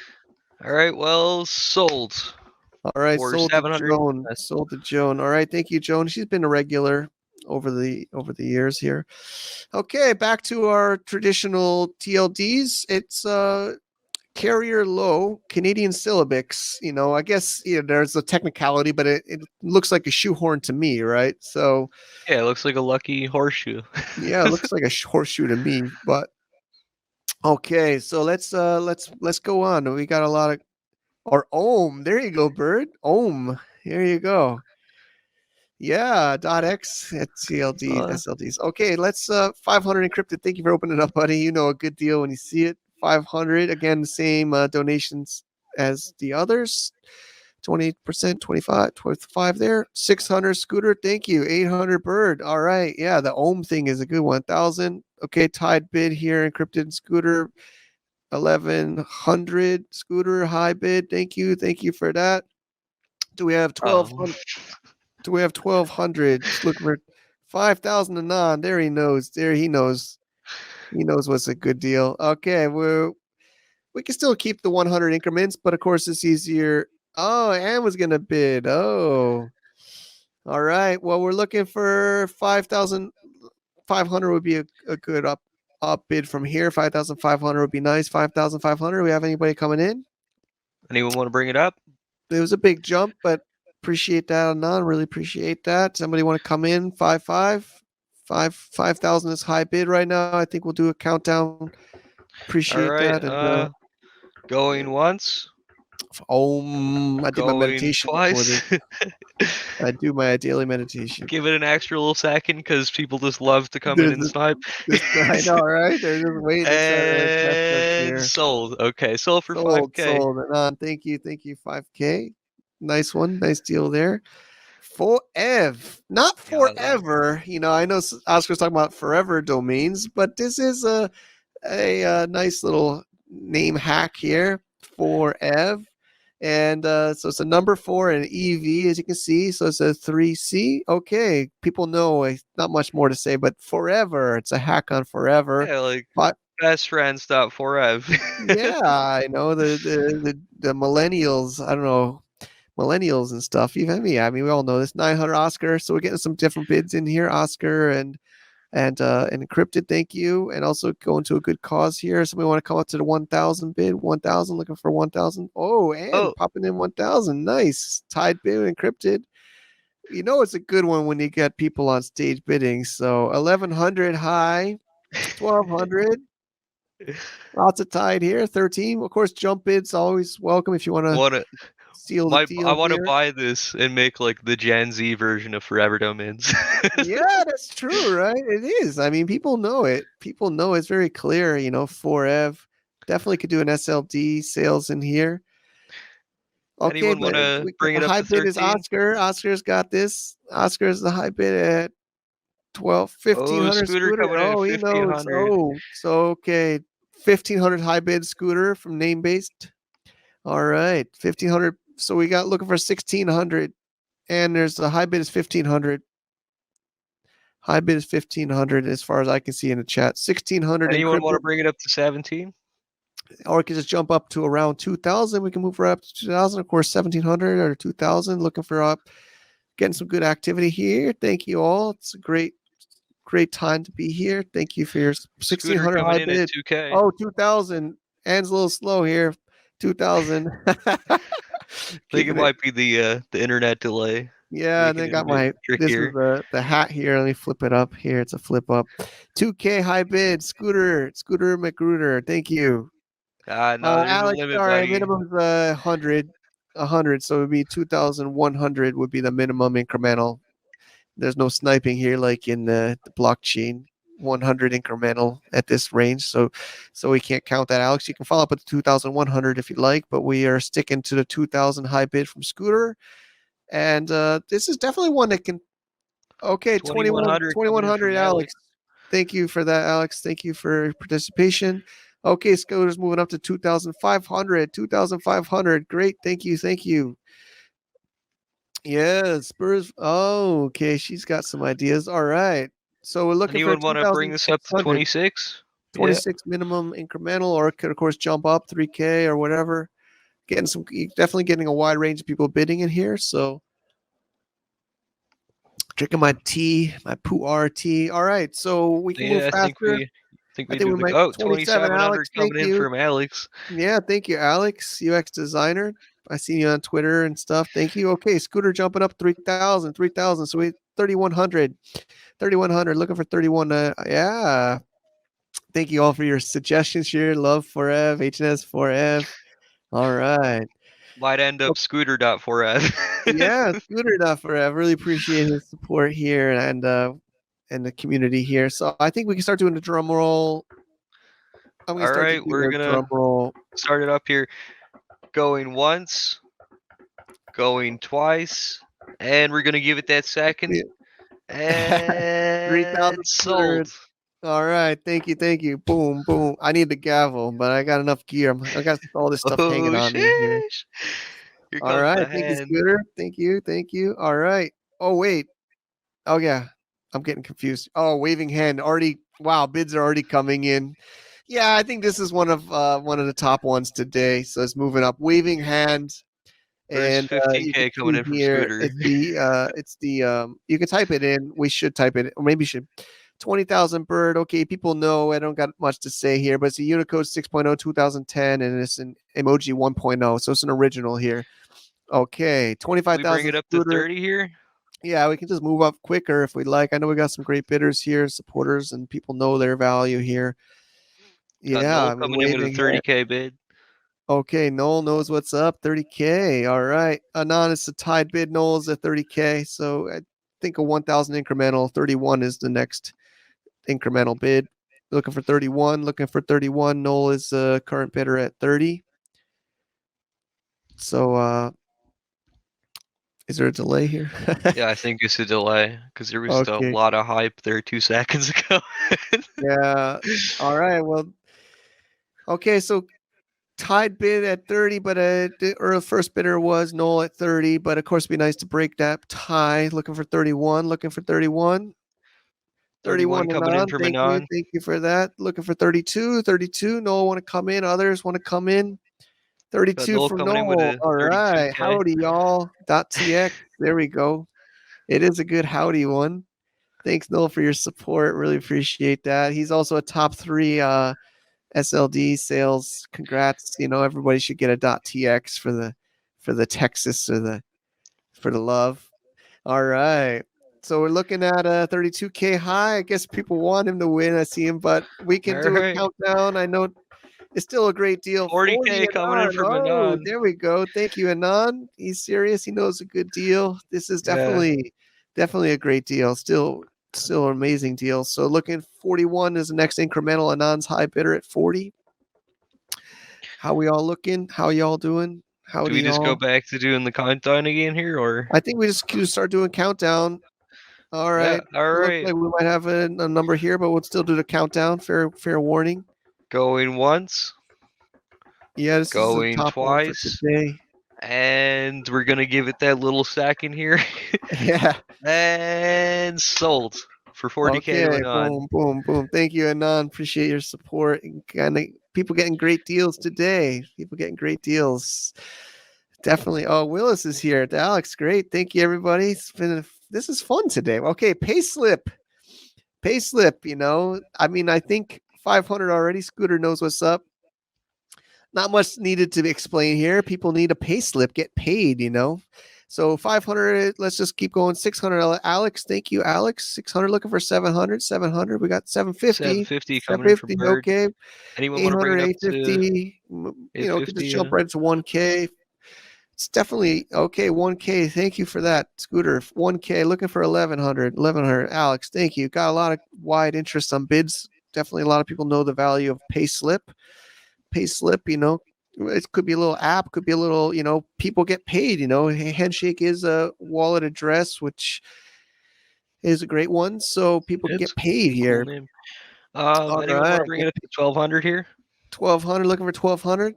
All right. Well, sold All right, for sold to 700. Joan. Sold to Joan. All right, thank you, Joan. She's been a regular over the years here. Okay, back to our traditional TLDs. It's carrier low Canadian syllabics. I guess there's a technicality, but it looks like a shoehorn to me, right? So Yeah, it looks like a lucky horseshoe. yeah, it looks like a horseshoe to me. But okay, so let's go on. We got a lot of or ohm. There you go, Bird. Ohm. Here you go. Yeah, .x at CLD So, SLDs. Okay, let's 500 encrypted. Thank you for opening it up, buddy. You know a good deal when you see it. 500 again, the same donations as the others. 20%, 25, 25 there. 600 scooter. Thank you. 800 bird. All right. Yeah, the ohm thing is a good one. 1,000. Okay, tied bid here. Encrypted scooter. 1,100 scooter high bid. Thank you. Thank you for that. Do we have oh, 1,200? Do we have 1,200? Just look for 5,000 anon. There he knows. There he knows. He knows what's a good deal. Okay, we can still keep the 100 increments, but of course it's easier. Oh, Anne was gonna bid. Oh, all right. Well, we're looking for 5,500 would be a good up bid from here. 5,500 would be nice. 5,500. We have anybody coming in? anyone want to bring it up? It was a big jump, but appreciate that, Anon. Really appreciate that. Somebody want to come in? 5.5. 5,000 is high bid right now. I think we'll do a countdown. All Appreciate right. that. And Going once, I did my going meditation before twice. this. I do my daily meditation. Give it an extra little second because people just love to come in There's and snipe. I know, right? They're just waiting to try to test us And here. sold. Okay, sold for Sold, 5K. sold. Thank you, 5K. Nice one, nice deal there. Forever, not God, that- forever. I know Oscar's talking about forever domains, but this is a nice little name hack here. Forever. And so it's a number 4 and EV, as you can see. So it's a 3C. Okay, people know. Not much more to say, but forever. It's a hack on forever. yeah, like But best friends forever. yeah, I know the millennials. I don't know, millennials and stuff. Even me. I mean, we all know this. 900 Oscar. So we're getting some different bids in here. Oscar and encrypted. Thank you. And also going to a good cause here. Somebody want to come up to the 1,000 bid. 1,000. Looking for 1,000. Oh, and Oh, popping in 1,000. Nice. Tied bid encrypted. It's a good one when you get people on stage bidding. So 1,100 high. 1,200. Lots of tide here. 13. Of course, jump bids always welcome if you want to wanna seal the I deal want to here. buy this and make like the Gen Z version of Forever Domains. Yeah, that's true, right? It is. I mean, people know it. People know it's very clear, Forev. Definitely could do an SLD sales in here. Okay, Anyone but want to bring the it up high to bid is 13? Oscar. Oscar's got this. Oscar's the high bid at 12, Oh, 1,500 Scooter scooter. coming in at Oh, he knows. 1,500. Oh, so okay. 1,500 high bid scooter from name based. All right, 1,500. So we got looking for 1,600, and there's the high bid is 1,500. High bid is 1,500 as far as I can see in the chat. 1,600 Anyone want encrypted, to bring it up to 17? or we can just jump up to around 2,000. We can move right up to 2,000. Of course, 1,700 or 2,000. Looking for getting some good activity here. Thank you all. It's a great time to be here. Thank you for your Scooter 1,600 coming high in at bid. 2K. Oh, 2,000. Anne's a little slow here. 2,000. I think it Keeping it. might be the internet delay Yeah, and making then it a got bit this is trickier. the hat here. Let me flip it up here. It's a flip up. 2K high bid. Scooter McGruder. Thank you. No, there's a Alex, limit, sorry, buddy. minimum's 100. 100, so it would be 2,100 would be the minimum incremental. There's no sniping here like in the blockchain. 100 incremental at this range, so we can't count that. Alex, you can follow up with 2,100 if you'd like, but we are sticking to the 2,000 high bid from Scooter. And this is definitely one that can. Okay, 2,100 coming in 2,100, from Alex. Alex. Thank you for that, Alex. Thank you for your participation. Okay, Scooter's moving up to 2,500. 2,500. Great. Thank you. Thank you. Yeah, Spurs. Oh, okay. She's got some ideas. All right. So we're looking for Anyone want to bring this up to 2,600. 26? Yeah. 26 minimum incremental, or it could, of course, jump up 3K or whatever. Definitely getting a wide range of people bidding in here. So drinking my tea, my pu'er tea. All right. So we can move Yeah, faster. I think I we think do we the might. 27, 2700 Alex. Thank coming in you. from Alex. Yeah, thank you, Alex, UX designer. I see you on Twitter and stuff. Thank you. Okay, Scooter jumping up 3,000, 3,000. So we 3,100, 3,100. Looking for 31. Yeah. Thank you all for your suggestions here. Love forever, HNS forever. All right. Might end up scooter.forev. Yeah, Scooter enough forever. Really appreciate his support here and the community here. So I think we can start doing the drum roll. I'm gonna All start to right, do we're the gonna drum roll. start it up here. Going once, going twice, and we're gonna give it that second. 3,000 And Scooter. sold. All right, thank you. Boom, boom. I need the gavel, but I got enough gear. I got all this stuff hanging Oh on me here. sheesh! Here All comes right, the thank you, hand. Scooter. Thank you. All right. Oh wait. Oh yeah, I'm getting confused. Oh, waving hand already. Wow, bids are already coming in. Yeah, I think this is one of the top ones today. So it's moving up. Waving hand, First and you can 15K coming see in from here Scooter. it's the you can type it in. We should type it, or maybe you should. 20,000 bird. Okay, people know I don't got much to say here, but it's a Unicode 6.0 2010 and it's an Emoji 1.0. So it's an original here. Okay, We bring 25,000 it up to Scooter. 30 here. Yeah, we can just move up quicker if we like. I know we got some great bidders here, supporters, and people know their value here. Got Yeah, Noel I mean, coming in with a waving here. 30K bid. Okay, Noel knows what's up. 30K. All right. Anon, it's a tied bid. Noel's at 30K. So I think a 1,000 incremental. 31 is the next incremental bid. Looking for 31. Looking for 31. Noel is the current bidder at 30. So is there a delay here? Yeah, I think it's a delay because there was a Okay. lot of hype there 2 seconds ago. Yeah. All right. Well, okay. So tied bid at 30, but the first bidder was Noel at 30. But of course, it'd be nice to break that tie. Looking for 31. Looking for 31. 31 31 and coming in on. from Thank you. Anon. Thank you for that. Looking for 32. 32. Noel want to come in. Others want to come in. Got 32 Noel from coming in with Noel. a All right. 32K. Howdy, y'all. .tx. There we go. It is a good howdy one. Thanks, Noel, for your support. Really appreciate that. He's also a top 3 SLD sales. Congrats. You know, everybody should get a .tx for the Texas or the for the love. All right. So we're looking at a 32K high. I guess people want him to win. I see him, but we can All do a right. countdown. I know it's still a great deal. 40 40K coming in Anon. from Oh, Anon. there we go. Thank you, Anon. He's serious. He knows a good deal. This is Yeah. definitely a great deal. Still an amazing deal. So looking 41 is the next incremental. Anon's high bidder at 40. How we all looking? How y'all doing? Do Howdy we just go y'all. back to doing the countdown again here, or? I think we just start doing countdown. All Yeah. right. All Looks right. like we might have a number here, but we'll still do the countdown. Fair warning. Going once. Yeah, this is the Going top one for twice. today. And we're gonna give it that little second here. Yeah. And sold for 40K to Okay. Anon. Boom, boom, boom. Thank you, Anon. Appreciate your support. And kind of people getting great deals today. People getting great deals. Definitely. Oh, Willis is here. Alex, great. Thank you, everybody. This is fun today. Okay, Payslip. Payslip, you know. I mean, I think 500 already. Scooter knows what's up. Not much needed to explain here. People need a pay slip, get paid, you know. So 500, let's just keep going. 600, Alex, thank you, Alex. 600, looking for 700, 700. We got 750, 750 coming in from 750, Bird. okay. Anyone want to bring 800, it up to 850, you know, could just 850? jump Yeah. right to 1K. It's definitely okay. 1K. Thank you for that, Scooter. 1K. Looking for 1100. 1100. Alex, thank you. Got a lot of wide interest on bids. Definitely a lot of people know the value of Payslip. Payslip, you know, it could be a little app, could be a little, you know, people get paid, you know. Handshake is a wallet address, which is a great one. So people can It's get paid a cool here. name. All Anyone want right. to bring it up to 1200 here? 1200, looking for 1200.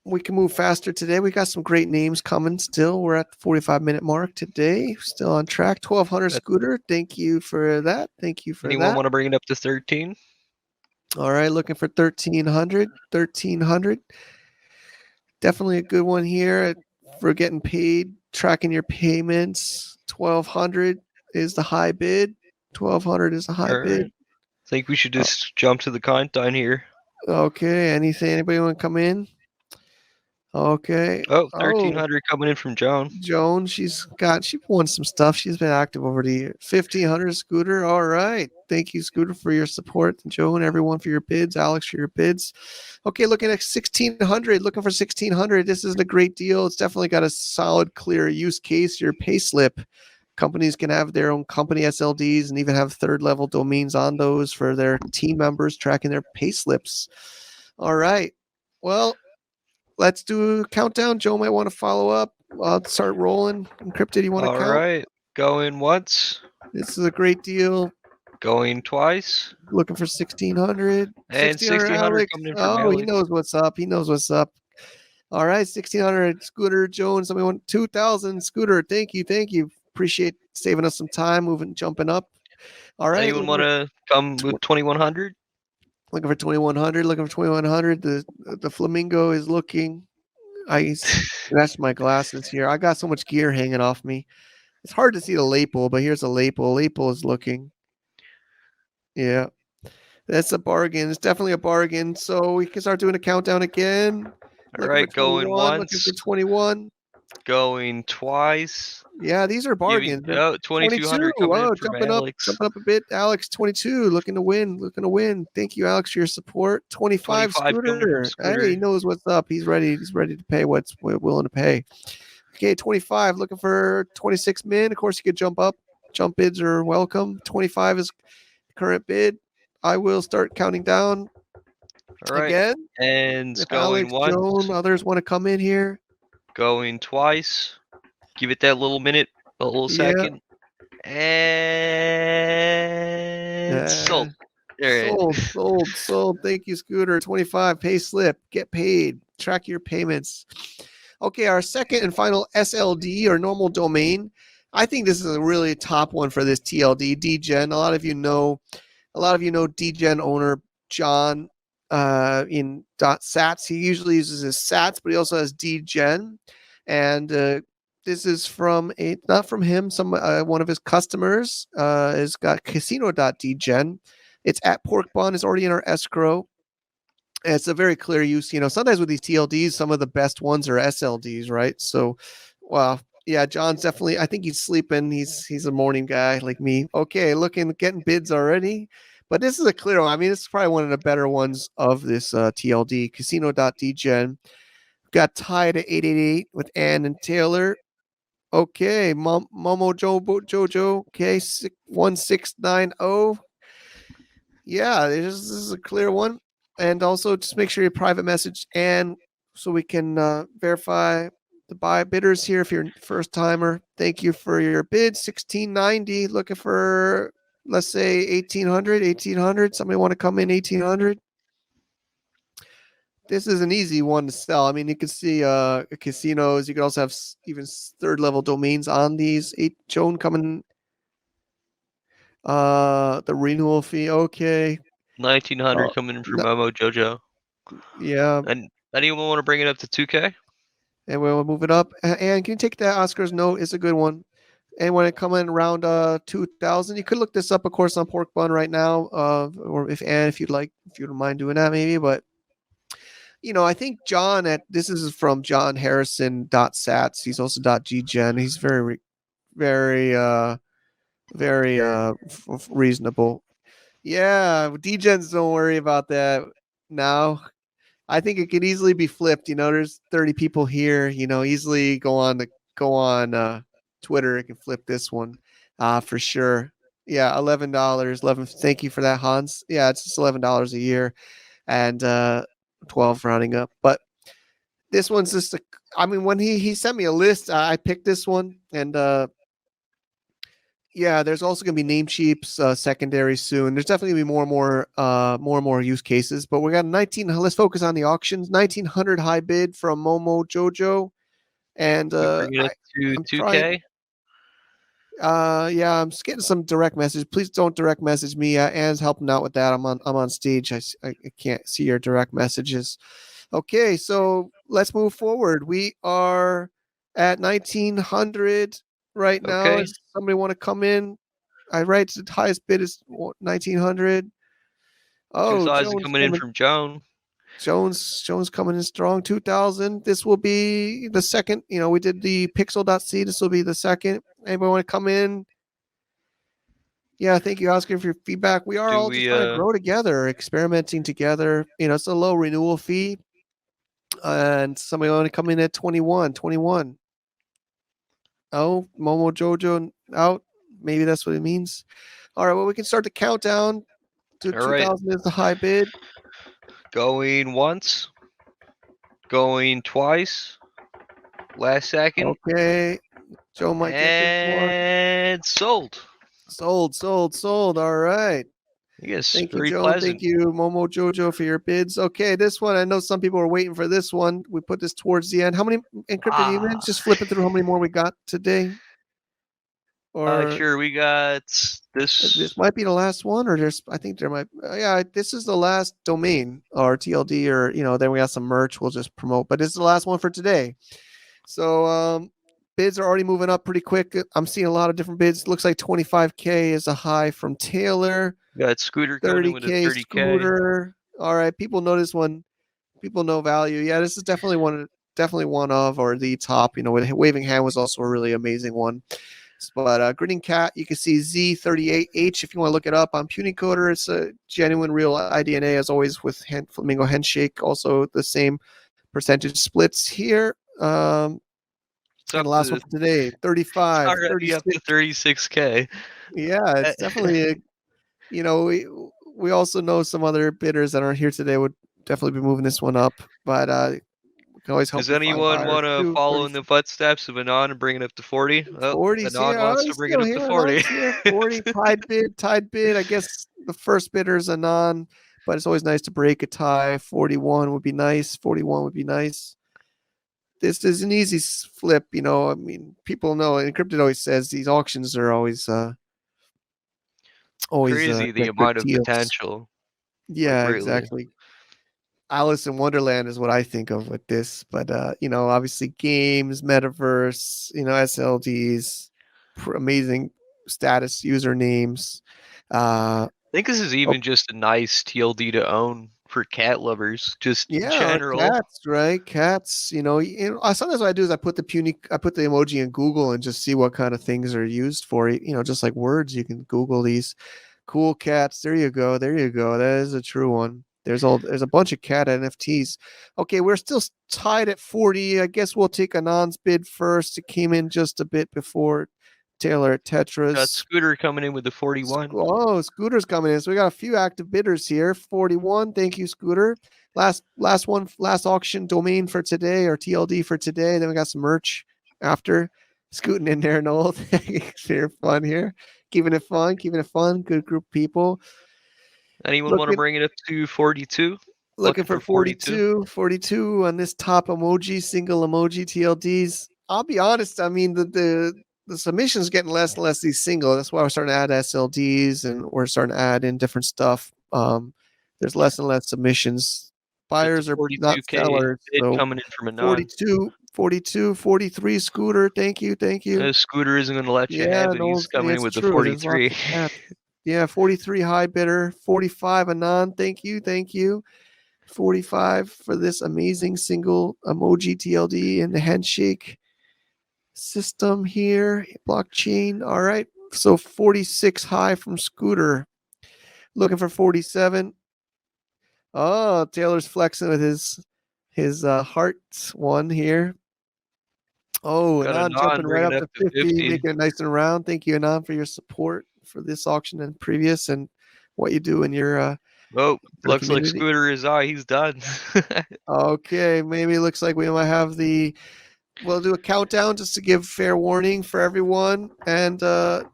We can move faster today. We got some great names coming still. We're at the 45-minute mark today. Still on track. 1200 That- Scooter. Thank you for that. Thank you for Anyone that. want to bring it up to 13? All right. Looking for 1300. 1300. Definitely a good one here for getting paid, tracking your payments. 1200 is the high bid. 1200 is the high All bid. right. Think we should Uh, just jump to the countdown here. okay. Anything? Anybody want to come in? Okay. Oh, Oh, 1300 coming in from Joan. Joan, she won some stuff. She's been active over the year. 1500 Scooter. All right. Thank you, Scooter, for your support. Joan, everyone for your bids. Alex for your bids. Okay, looking at 1600. Looking for 1600. This isn't a great deal. It's definitely got a solid, clear use case. Your payslip. Companies can have their own company SLDs and even have third level domains on those for their team members tracking their payslips. All right. Well, let's do a countdown. Joe might want to follow up. I'll start rolling. Encrypted, you want to All count? right. Going once. This is a great deal. Going twice. Looking for 1600. And 1600, 1600 Alex. coming in from Oh, he Alex. knows what's up. He knows what's up. All right, 1600. Scooter Jones. Somebody want 2000. Scooter, thank you. Thank you. Appreciate saving us some time, jumping up. All right, Anyone want to come with 2100? looking for 2100. Looking for 2100. The flamingo is looking. I That's my glasses here. I got so much gear hanging off me. It's hard to see the label, but here's a label. Label is looking. Yeah, that's a bargain. It's definitely a bargain. So we can start doing a countdown again. All Looking for right. Going 21. Looking for once. 21. Going twice. Yeah, these are bargains. They're 22. 2200 coming in Oh, from jumping up Alex. a bit. Alex, 22, looking to win. Thank you, Alex, for your support. 25 25 coming from Scooter. Hey, he Scooter. knows what's up. He's ready to pay what's willing to pay. Okay, 25, looking for 26 min. Of course, you could jump up. Jump bids are welcome. 25 is current bid. I will start counting down All right. again. And If going Alex, once. Joan, others want to come in here. Going twice. Give it that little minute, a little second. And sold. All right. Sold. Thank you, Scooter. 25, Payslip. Get paid. Track your payments. Okay, our second and final SLD or normal domain. I think this is a really top one for this TLD. DGen. A lot of you know DGen owner John in .sats. He usually uses his sats, but he also has DGen. And this is from not from him, some one of his customers has got casino.dgen. It's at pork bun, is already in our escrow. And it's a very clear use. Sometimes with these TLDs, some of the best ones are SLDs, right? So, well, yeah, John's definitely. I think he's sleeping. He's a morning guy like me. Okay, getting bids already. But this is a clear one. I mean, this is probably one of the better ones of this TLD. Casino.dgen. Got tied at 888 with Ann and Taylor. Okay, Momo Jojo. Okay, 1690. Yeah, this is a clear one. And also just make sure you private message Ann so we can verify the buy bidders here. If you're a first timer, thank you for your bid. 1690. Looking for, let's say 1800. Somebody want to come in 1800? This is an easy one to sell. I mean, you can see casinos. You can also have even third level domains on these. Joan coming. The renewal fee. Okay. 1900 coming in from Momo Jojo. Yeah. And anyone want to bring it up to 2K? And we'll move it up. And can you take that Oscar's note? It's a good one. And when it come in around 2000, you could look this up, of course, on Pork Bun right now. Or if you'd like, if you don't mind doing that, maybe. But I think this is from John Harrison .sats. He's also .ggen. He's very, very, very reasonable. Yeah, DGens don't worry about that now. I think it could easily be flipped. There's 30 people here. Easily go on Twitter. It can flip this one, for sure. Yeah, $11. 11. Thank you for that, Hans. Yeah, it's just $11 a year, and 12 rounding up. But this one's just when he sent me a list, I picked this one, and yeah, there's also going to be Namecheap's secondary soon. There's definitely going to be more and more use cases. But we got 19. Let's focus on the auctions. 1900 high bid from Momo Jojo, and Bring it up to I'm 2K. Yeah, I'm just getting some direct message. Please don't direct message me. Anne's helping out with that. I'm on stage. I can't see your direct messages. Okay, so let's move forward. We are at 1900 right now. Okay. Does somebody want to come in? I write the highest bid is 1900. Oh, 2000 coming in from Joan. Jones coming in strong. 2000. This will be the second. We did the Pixel.c. This will be the second. Anybody want to come in? Yeah, thank you, Oscar, for your feedback. We are all just trying to grow together, experimenting together. It's a low renewal fee. And somebody want to come in at 21. Oh, Momo Jojo out. Maybe that's what it means. All right, well, we can start the countdown to 2000 is the high bid. Going once. Going twice. Last second. Okay. Joe might get this one. And sold. Sold. All right. Yes, thank you, very Joe. pleasant. Thank you, Momo Jojo, for your bids. Okay, this one, I know some people are waiting for this one. We put this towards the end. How many encrypted emails? Just flipping through how many more we got today. Or sure, we got this. This might be the last one, or I think there might. Yeah, this is the last domain or TLD, or then we got some merch. We'll just promote, but this is the last one for today. So bids are already moving up pretty quick. I'm seeing a lot of different bids. Looks like 25K is a high from Taylor. Got Scooter coming with a 30K. Scooter. All right, people know this one. People know value. Yeah, this is definitely one. definitely one of, or the top. With Waving Hand was also a really amazing one. But Grinning Cat, you can see Z38H if you want to look it up on Punicoder. It's a genuine real iDNA as always with Flamingo Handshake. Also the same percentage splits here. It's And up the last one to for today, it's 35, already up to 36. 36K. Yeah, it's definitely we also know some other bidders that aren't here today would definitely be moving this one up. But we can always help Does you find anyone buyers want to too. follow in the 36. footsteps of Anon and bring it up to 40? Oh, 40's Anon here. Oh, wants to he's bring it still up to here. 40. Anon's here. 40. Tied bid. I guess the first bidder's Anon, but it's always nice to break a tie. 41 would be nice. 41 would be nice. This is an easy flip. I mean, people know. Encrypted always says these auctions are always Crazy the get good amount of deals. potential. Like Yeah, really. exactly. Alice in Wonderland is what I think of with this, but obviously games, metaverse, SLDs, amazing status usernames. Uh, I think this is oh, even just a nice TLD to own for cat lovers, just in yeah, general. cats, right? Cats. Sometimes what I do is I put the emoji in Google and just see what kind of things are used for. Just like words, you can Google these cool cats. There you go. There you go. That is a true one. There's a bunch of cat NFTs. Okay, we're still tied at 40. I guess we'll take Anon's bid first. It came in just a bit before Taylor at Got Tetras. Scooter coming in with the 41. Oh, Scooter's coming in. So we got a few active bidders here. 41. Thank you, Scooter. Last auction domain for today, or TLD for today. Then we got some merch after. Scooting in there, Noel. You're fun here. Keeping it fun, keeping it fun. Good group of people. Anyone want to Looking bring it up to 42? looking Looking for for 42. 42 on this top emoji, single emoji TLDs. I'll be honest. I mean, the submissions getting less and less these single. That's why we're starting to add SLDs and we're starting to add in different stuff. There's less and less submissions. It's a Buyers are not 42K sellers. bid So coming in from Anon. 42, 42, 43 Scooter. Thank you. Thank you. Scooter isn't going to let you Yeah, have it. no, He's coming in it's with the true. There's lots 43. of cats. Yeah, 43 high bidder, 45 Anon. Thank you. Thank you. 45 for this amazing single emoji TLD and the handshake system here. Blockchain. All right. So 46 high from Scooter. Looking for 47. Oh, Taylor's flexing with his heart one here. Oh, Got Anon Anon jumping right bringing up it up to to 50, 50. making it nice and round. Thank you, Anon, for your support for this auction and previous and what you do in your Oh, your looks like community. Scooter is he's done. Okay, maybe it looks like we might have we'll do a countdown just to give fair warning for everyone. And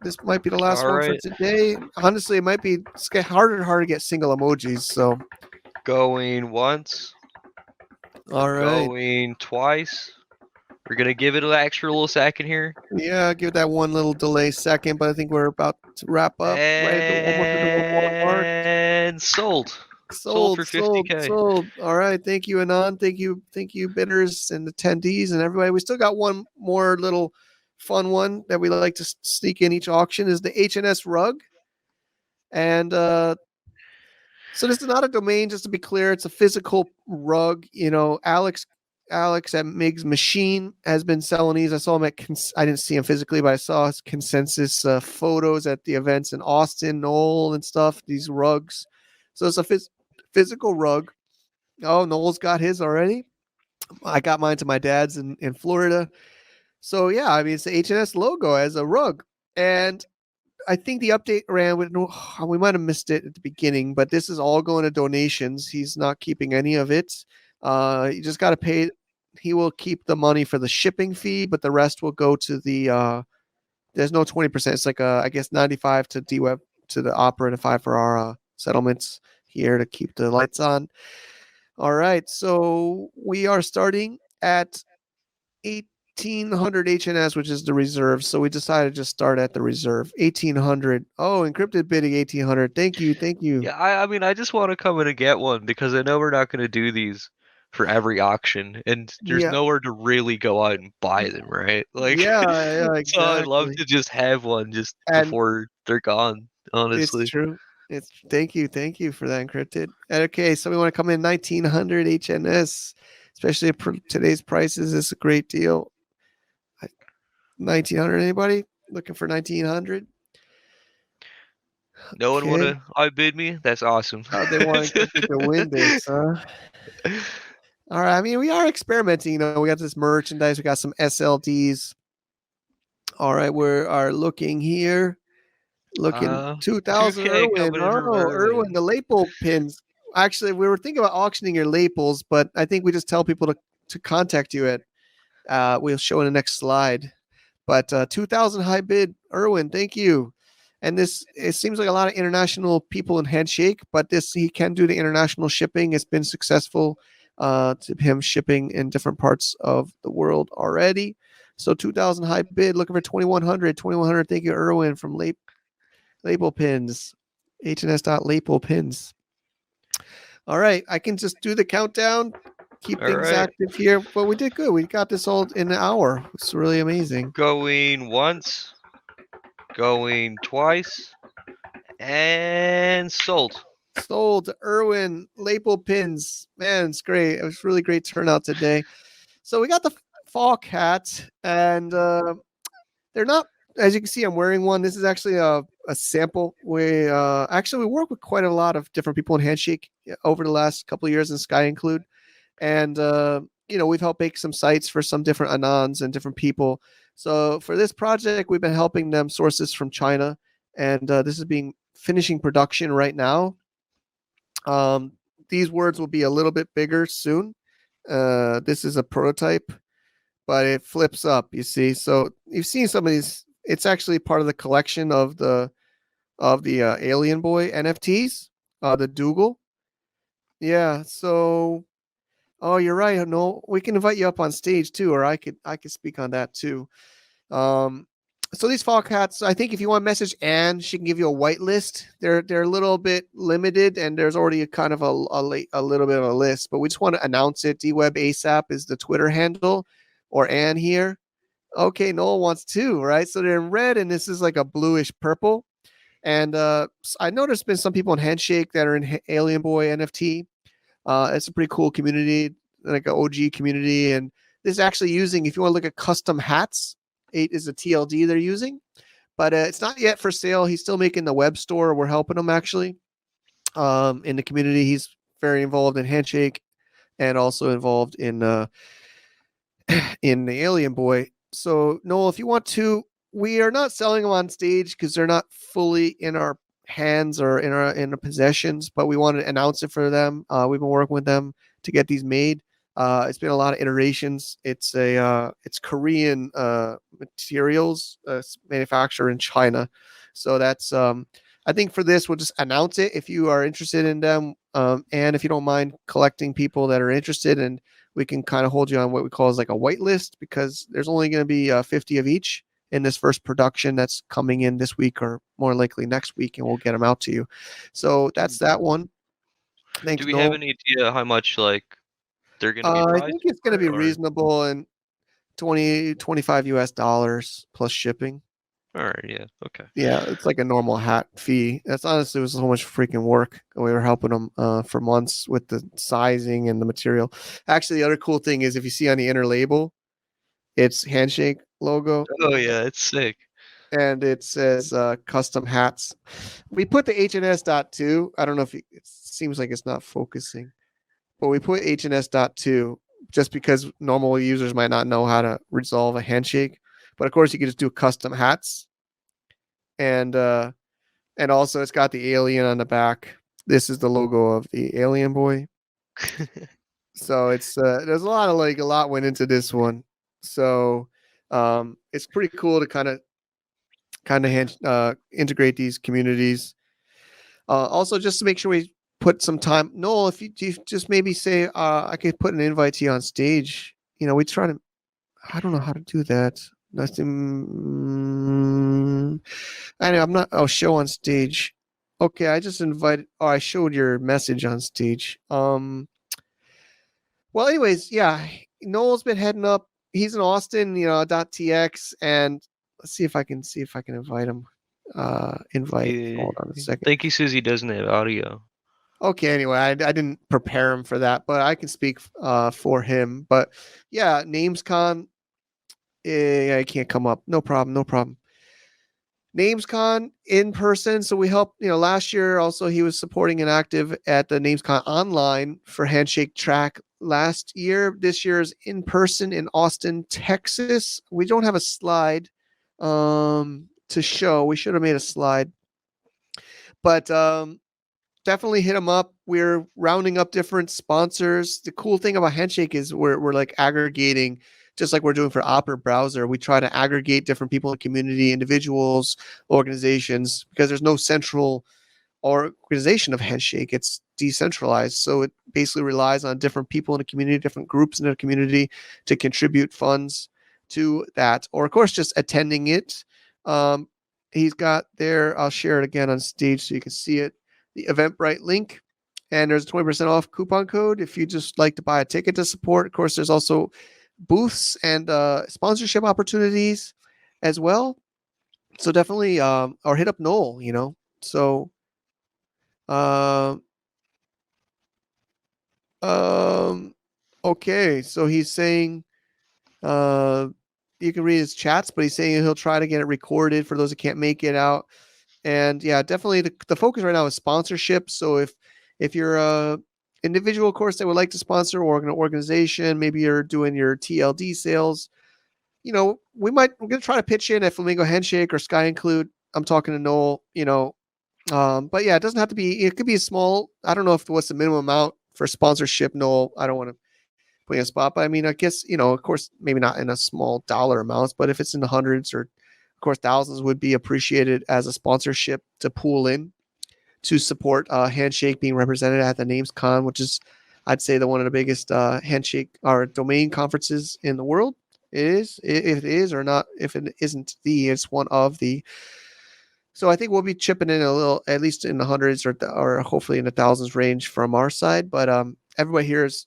this might be the last All one for right. today. Honestly, it's get harder and harder to get single emojis. So, Going once. all right. Going twice. We're going to give it an extra little second here. Yeah, give that one little delay second, but I think we're about to wrap up right at almost at the 1 hour mark. And sold. Sold for 50K. Sold. All right. Thank you, Anon. Thank you, bidders and attendees and everybody. We still got one more little fun one that we like to sneak in each auction is the HNS rug. And so this is not a domain, just to be clear. It's a physical rug. Alex at Mig's Machine has been selling these. I saw him I didn't see him physically, but I saw his consensus photos at the events in Austin, Noel, and stuff. These rugs. So it's a physical rug. Oh, Noel's got his already. I got mine to my dad's in Florida. So yeah, I mean it's the HNS logo as a rug, and I think the update ran with we might have missed it at the beginning, but this is all going to donations. He's not keeping any of it. You just got to pay. He will keep the money for the shipping fee, but the rest will go to the. There's no 20%. It's like I guess 95 to DWeb to the Opera and 5 for our settlements here to keep the lights on. All right, so we are starting at 1800 HNS, which is the reserve. So we decided to just start at the reserve. 1800. Oh, encrypted bidding 1800. Thank you. Thank you. Yeah, I mean, I just want to come in and get one because I know we're not going to do these for every auction, and there's Yeah. nowhere to really go out and buy them, right? Like, Yeah, so I'd love exactly. to just have one just And before they're gone, it's honestly. true. Thank you for that encrypted. Okay, so we want to come in 1900 HNS. especially at today's prices. It's a great deal. 1900. Anybody looking for 1900? No one Okay. wanna outbid me? That's awesome. Oh, they want to think they can win this, huh? All right. I mean, we are experimenting. We got this merchandise. We got some SLDs. All right. We are looking here. Looking 2000 2K Irwin. coming in from Oh, Irwin, Irwin. the label pins. Actually, we were thinking about auctioning your labels, but I think we just tell people to contact you at. We'll show in the next slide. But 2000 high bid, Irwin. Thank you. And it seems like a lot of international people in Handshake, but he can do the international shipping. It's been successful to him shipping in different parts of the world already. So 2000 high bid, looking for 2100. 2100. Thank you, Irwin from Label Pins. HNS.label pins. All right, I can just do the countdown, keep All things right. active here. But we did good. We got this all in an hour. It's really amazing. Going once, going twice, and sold. Sold to Irwin label pins. Man, it's great. It was really great turnout today. So we got the fall hat, and they're not. As you can see, I'm wearing one. This is actually a sample. We work with quite a lot of different people in Handshake over the last couple of years, in Sky Include, and we've helped make some sites for some different anons and different people. So for this project, we've been helping them source this from China, and this is being finishing production right now. These words will be a little bit bigger soon. This is a prototype, but it flips up. You see, so you've seen some of these. It's actually part of the collection of the Alien Boy NFTs, the Dougal. Yeah. So, oh, you're right. No, we can invite you up on stage too, or I could speak on that too. Um, so these fall cats, I think if you want to message Anne, she can give you a whitelist. They're a little bit limited, and there's already a kind of a little bit of a list, but we just want to announce it. DWeb ASAP is the Twitter handle, or Anne here. Okay, Noel wants two, right? So they're in red, and this is like a bluish purple. And I know there's been some people in Handshake that are in Alien Boy NFT. It's a pretty cool community, like an OG community. And this is actually using, if you want to look at custom hats, 8 is a TLD they're using, but it's not yet for sale. He's still making the web store. We're helping him actually in the community. He's very involved in Handshake and also involved in the Alien Boy. So Noel, if you want to, we are not selling them on stage because they're not fully in our hands or in our possessions, but we want to announce it for them. We've been working with them to get these made. It's been a lot of iterations. It's Korean materials manufacturer in China. So that's I think for this we'll just announce it if you are interested in them, and if you don't mind collecting people that are interested, and we can kind of hold you on what we call as like a whitelist, because there's only going to be 50 of each in this first production that's coming in this week or more likely next week, and we'll get them out to you. So that's that one. Thanks, Do we have Noel. any idea how much they're gonna be I priced think it's going to for, be or reasonable, and 20-25 US dollars plus shipping. all right, yeah, okay. Yeah, it's like a normal hat fee. That's honestly, it was so much freaking work. We were helping them for months with the sizing and the material. Actually, the other cool thing is if you see on the inner label, it's Handshake logo, Oh yeah, it's sick. and it says custom hats. We put the HNS.2. I don't know if it seems like it's not focusing, but we put HNS.2 just because normal users might not know how to resolve a handshake. But of course, you can just do custom hats, and also it's got the alien on the back. This is the logo of the Alien Boy. So it's there's a lot went into this one. So it's pretty cool to kind of integrate these communities. Also, just to make sure we put some time. Noel, if you just maybe say I could put an invite to you on stage. We try to. I don't know how to do that. Nothing. Anyway, I'm not. Oh, show on stage. Okay, I just invited. Oh, I showed your message on stage. Well, anyways, yeah, Noel's been heading up. He's in Austin, .tx, and let's see if I can invite him. Invite. Yeah, Hold on a I second. think he says he doesn't have audio. Okay, anyway, I didn't prepare him for that, but I can speak for him. But yeah, NamesCon, I can't come up. No problem, no problem. NamesCon in person. So we helped, last year also he was supporting and active at the NamesCon online for Handshake track last year. This year is in person in Austin, Texas. We don't have a slide to show. We should have made a slide, but definitely hit them up. We're rounding up different sponsors. The cool thing about Handshake is we're like aggregating, just like we're doing for Opera Browser. We try to aggregate different people in the community, individuals, organizations, because there's no central organization of Handshake. It's decentralized. So it basically relies on different people in the community, different groups in the community to contribute funds to that. Or, of course, just attending it. Um, he's got there, I'll share it again on stage so you can see it, the Eventbrite link. And there's a 20% off coupon code if you just like to buy a ticket to support. Of course, there's also booths and sponsorship opportunities as well. So definitely, or hit up Noel. So um, um, okay, so he's saying uh, you can read his chats, but he's saying he'll try to get it recorded for those that can't make it out. And yeah, definitely the focus right now is sponsorship. So if you're a individual course that would like to sponsor or an organization, maybe you're doing your TLD sales, we're gonna try to pitch in at Flamingo Handshake or Sky Include. I'm talking to Noel. But yeah, it doesn't have to be. It could be a small. I don't know if what's the minimum amount for sponsorship. No, I don't want to put you in a spot. But I mean, I guess of course, maybe not in a small dollar amounts, but if it's in the hundreds or, of course, thousands would be appreciated as a sponsorship to pool in to support Handshake being represented at the NamesCon, which is, I'd say, the one of the biggest Handshake or domain conferences in the world. It is, if it is or not, if it isn't it's one of the. So I think we'll be chipping in a little, at least in the hundreds or hopefully in the thousands range from our side. But everybody here is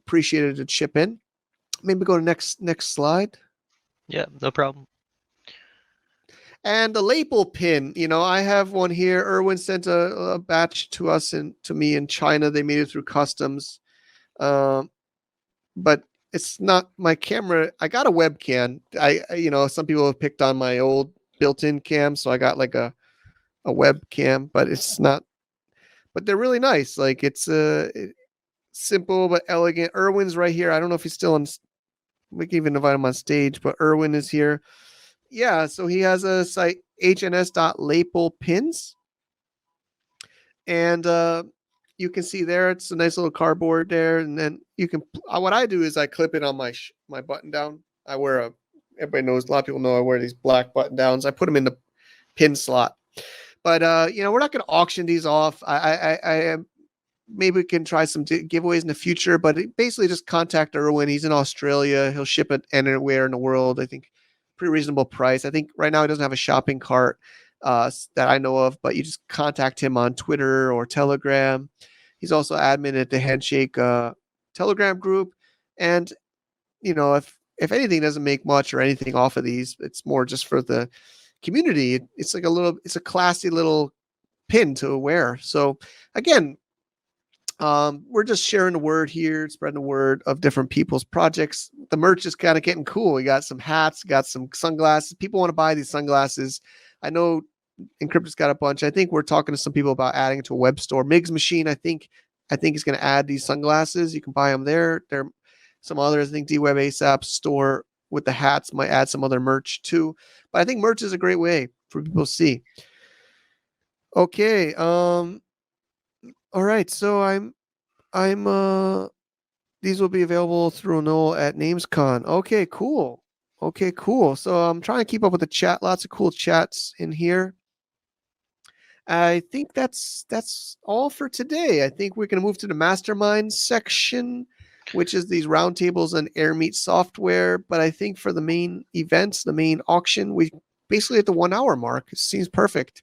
appreciated to chip in. Maybe go to next slide. Yeah, no problem. And the label pin, I have one here. Erwin sent a batch to us and to me in China. They made it through customs, but it's not my camera. I got a webcam. Some people have picked on my old built-in cam, so I got like a webcam, but it's not. But they're really nice. Like it's simple but elegant. Erwin's right here. I don't know if he's still on. We can even invite him on stage, but Erwin is here. Yeah, so he has a site hns.lapelpins, and you can see there it's a nice little cardboard there, and then you can. What I do is I clip it on my button down. I wear a. Everybody knows. A lot of people know I wear these black button downs. I put them in the pin slot. But we're not going to auction these off. I maybe we can try some giveaways in the future. But basically, just contact Erwin. He's in Australia. He'll ship it anywhere in the world. I think pretty reasonable price. I think right now he doesn't have a shopping cart that I know of, but you just contact him on Twitter or Telegram. He's also admin at the Handshake Telegram group, and if anything doesn't make much or anything off of these, it's more just for the community. It's like it's a classy little pin to wear. So again, we're just sharing the word here, spreading the word of different people's projects. The merch is kind of getting cool. We got some hats, got some sunglasses. People want to buy these sunglasses. I know Encrypted's got a bunch. I think we're talking to some people about adding it to a web store. Migs Machine, I think is going to add these sunglasses. You can buy them there. There are some others. I think DWeb ASAP store with the hats might add some other merch too. But I think merch is a great way for people to see. Okay. All right. So these will be available through Noel at NamesCon. Okay, cool. Okay, cool. So I'm trying to keep up with the chat. Lots of cool chats in here. I think that's all for today. I think we're going to move to the mastermind section, which is these roundtables and AirMeet software. But I think for the main events, the main auction, we basically at the 1 hour mark. It seems perfect.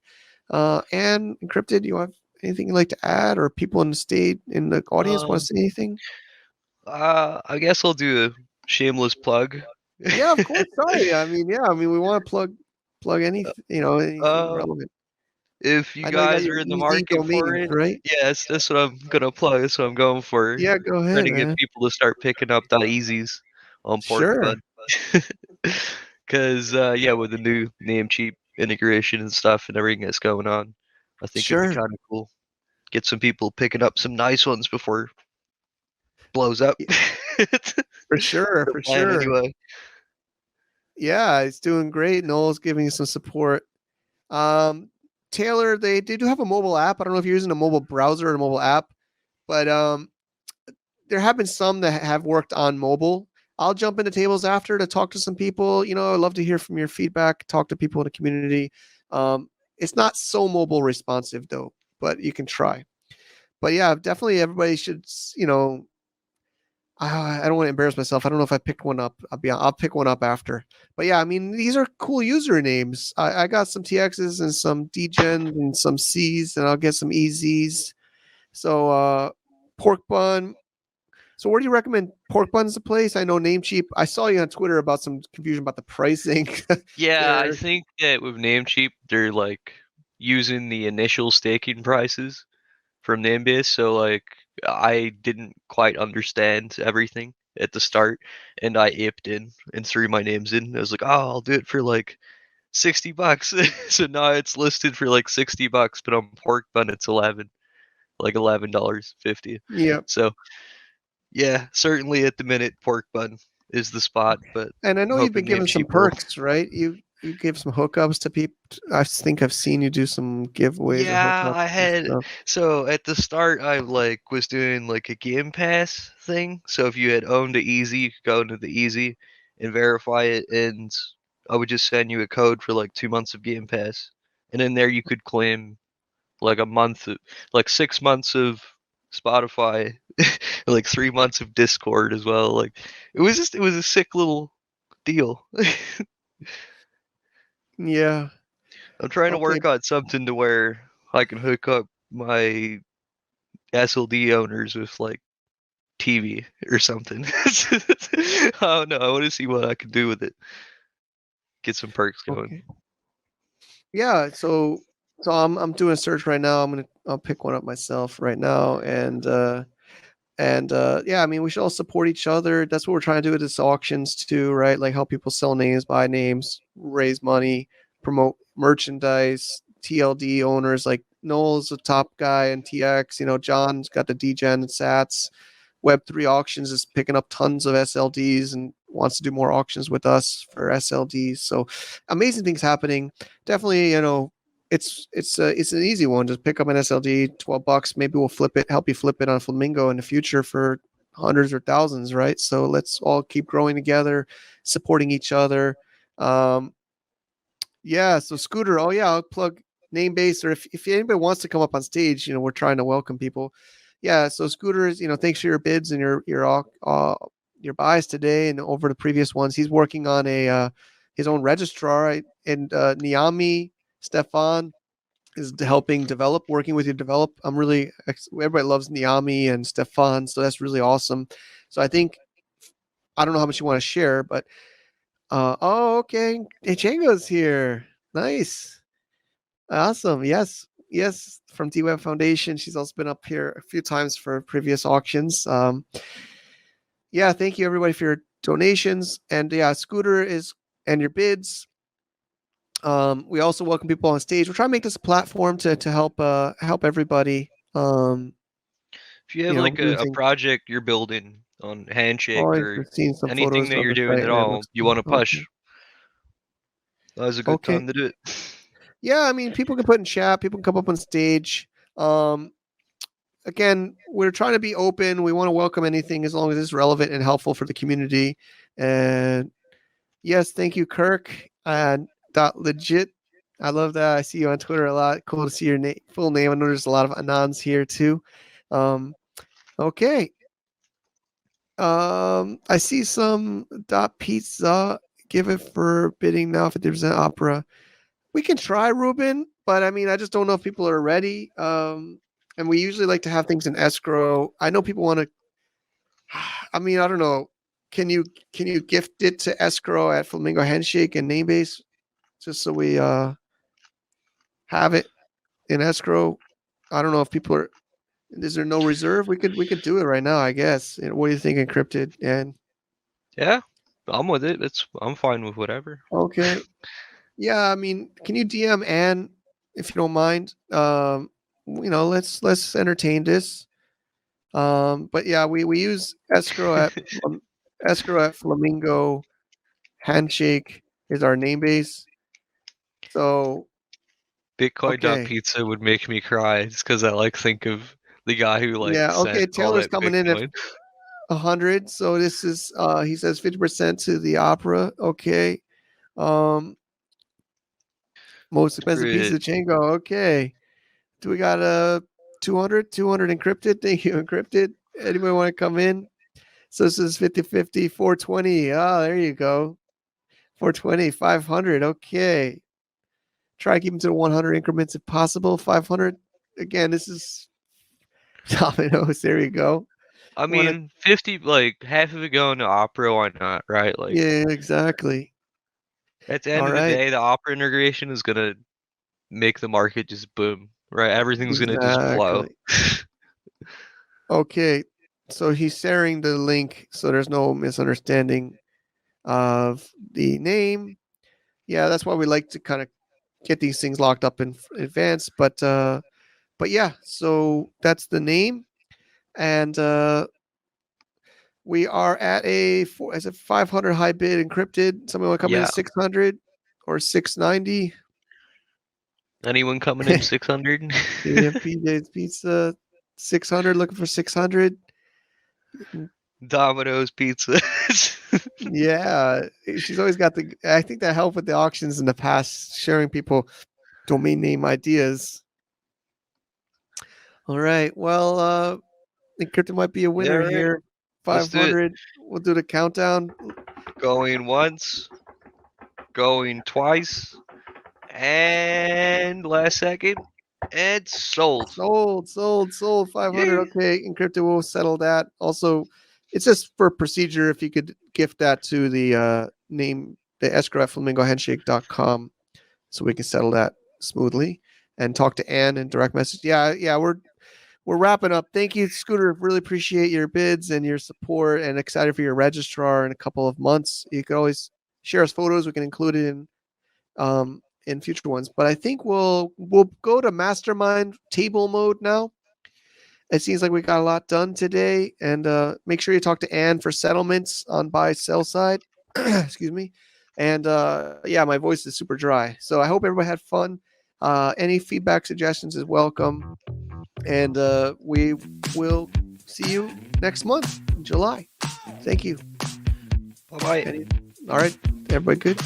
And Encrypted, you have anything you'd like to add, or people in the audience want to say anything? I guess I'll do a shameless plug. Yeah, of course. Sorry. I mean, we want to plug anything, anything relevant. If you I know you got guys your are in the easy market for domains, it, right? yes, that's what I'm gonna plug. That's what I'm going for. Yeah, go Trying ahead, to get man. people to start picking up .easies on Pork Sure, Bud. Cause yeah, with the new Namecheap integration and stuff and everything that's going on, I think it'd be sure, kind of cool. Get some people picking up some nice ones before it blows up. Y- That's for sure, the for plan sure. anyway. Yeah, it's doing great. Noel's giving you some support. Um, Taylor, they do have a mobile app. I don't know if you're using a mobile browser or a mobile app, but there have been some that have worked on mobile. I'll jump into tables after to talk to some people. I'd love to hear from your feedback, talk to people in the community. It's not so mobile responsive though, but you can try. But yeah, definitely everybody should, I don't want to embarrass myself. I don't know if I picked one up. I'll pick one up after. But yeah, I mean, these are cool usernames. I got some TXs and some DGen and some Cs, and I'll get some EZs. So pork bun. So where do you recommend pork buns to place? I know Namecheap. I saw you on Twitter about some confusion about the pricing Yeah, I there. think that with Namecheap, they're like using the initial staking prices from Namebase, so like I didn't quite understand everything at the start, and I ipped in and threw my names in. I was like, oh, I'll do it for like $60. So now it's listed for like $60, but on Pork Bun it's 11, like $11.50. Yeah. So yeah, certainly at the minute Pork Bun is the spot, but And I I'm know you've been hoping giving some Namecheap will. perks, right? You give some hookups to people. I think I've seen you do some giveaways or Yeah, hookups I and had stuff. so at the start I like was doing like a Game Pass thing. So if you had owned the Easy, you could go into the Easy and verify it, and I would just send you a code for like 2 months of Game Pass, and in there you could claim like a month, like 6 months of Spotify, like 3 months of Discord as well. Like it was a sick little deal. Yeah. I'm trying to Okay. work on something to where I can hook up my SLD owners with like TV or something. I don't know. I want to see what I can do with it. Get some perks going. Okay. Yeah. So I'm doing a search right now. I'll pick one up myself right now, and yeah, I mean, we should all support each other. That's what we're trying to do with this auctions too, right? Like help people sell names, buy names, raise money, promote merchandise. TLD owners like Noel's a top guy in TX. John's got the DGen and Sats. Web3 auctions is picking up tons of SLDs and wants to do more auctions with us for SLDs. So amazing things happening. Definitely, it's an easy one. Just pick up an SLD, $12. Maybe we'll flip it, help you flip it on Flamingo in the future for hundreds or thousands, right? So let's all keep growing together, supporting each other. Um, yeah, so Scooter, oh yeah, I'll plug name base, or if anybody wants to come up on stage, we're trying to welcome people. Yeah, so Scooter is, thanks for your bids and your buys today and over the previous ones. He's working on a his own registrar, right? And Niami Stefan is helping develop, working with you to develop. Everybody loves Niami and Stefan, so that's really awesome. So I don't know how much you want to share, but oh, okay. Hey, Chango's here. Nice. Awesome. Yes. Yes. From DWeb Foundation. She's also been up here a few times for previous auctions. Yeah. Thank you, everybody, for your donations. And yeah, Scooter is, and your bids. We also welcome people on stage. We're trying to make this a platform to help everybody. If you have like Do a things. project you're building on Oh, Handshake I've or seen some anything photos that of you're the doing site at and it all, looks you cool. want to Okay. push, now's a good Okay. time to do it. Yeah, I mean, people can put in chat. People can come up on stage. Again, we're trying to be open. We want to welcome anything as long as it's relevant and helpful for the community. And yes, thank you, Kirk. And dot legit. I love that. I see you on Twitter a lot. Cool to see your full name. I know there's a lot of anons here too. Okay. I see some dot pizza. Give it for bidding now 50% opera. We can try, Ruben, but I mean, I just don't know if people are ready. And we usually like to have things in escrow. I know people want to. I mean, I don't know. Can you gift it to escrow at Flamingo Handshake and Namebase just so we have it? in escrow. I don't know if people are. Is there no reserve? We could do it right now, I guess. What do you think, encrypted? And Yeah, I'm with it. I'm fine with whatever. okay, yeah. I mean, can you DM Ann if you don't mind? Let's entertain this. But yeah, we use escrow at Flamingo. Handshake is our name base. So okay, Bitcoin.pizza would make me cry just because I like think of the guy who like yeah, sent okay. all Taylor's that coming in at Bitcoin. 100. So this is he says 50% to the opera. Okay. Um, most expensive Screw piece it. of Chango. Okay. Do we got a 200 encrypted? Thank you, encrypted. Anybody want to come in? So this is 50-50, 420. Oh, there you go. 420, 500. Okay. Try to keep them to the 100 increments if possible. 500. Again, this is dominoes. There you go. I Want to? mean, 50, like half of it going to Opera, why not, right? Like Yeah, exactly. at the All end of the right. day, the Opera integration is gonna make the market just boom, right? Everything's gonna just blow. Exactly. Okay. So he's sharing the link so there's no misunderstanding of the name. Yeah, that's why we like to kind of get these things locked up in advance. But yeah, so that's the name, and we are at as a 500 high bid encrypted. Somebody want to come in Yeah. at 600 or 690? Anyone coming in 600? Yeah, PJ's Pizza 600. Looking for 600. Domino's Pizza. Yeah, she's always got the. I think that helped with the auctions in the past, sharing people domain name ideas. All right. Well, encrypted might be a Yeah, winner right. here. Let's do it. 500. We'll do the countdown. Going once, going twice, and last second, and sold. Sold. 500. Yay. Okay, encrypted. We'll settle that. Also, it's just for procedure. If you could gift that to the name, the escrow at flamingohandshake.com, so we can settle that smoothly and talk to Ann and direct message. Yeah, we're wrapping up. Thank you, Scooter. Really appreciate your bids and your support, and excited for your registrar in a couple of months. You can always share us photos. We can include it in future ones. But I think we'll go to mastermind table mode now. It seems like we got a lot done today, and make sure you talk to Ann for settlements on buy sell side. Excuse me. And yeah, my voice is super dry, so I hope everybody had fun. Any feedback, suggestions is welcome, and we will see you next month, in July. Thank you. Bye bye. All right, everybody good?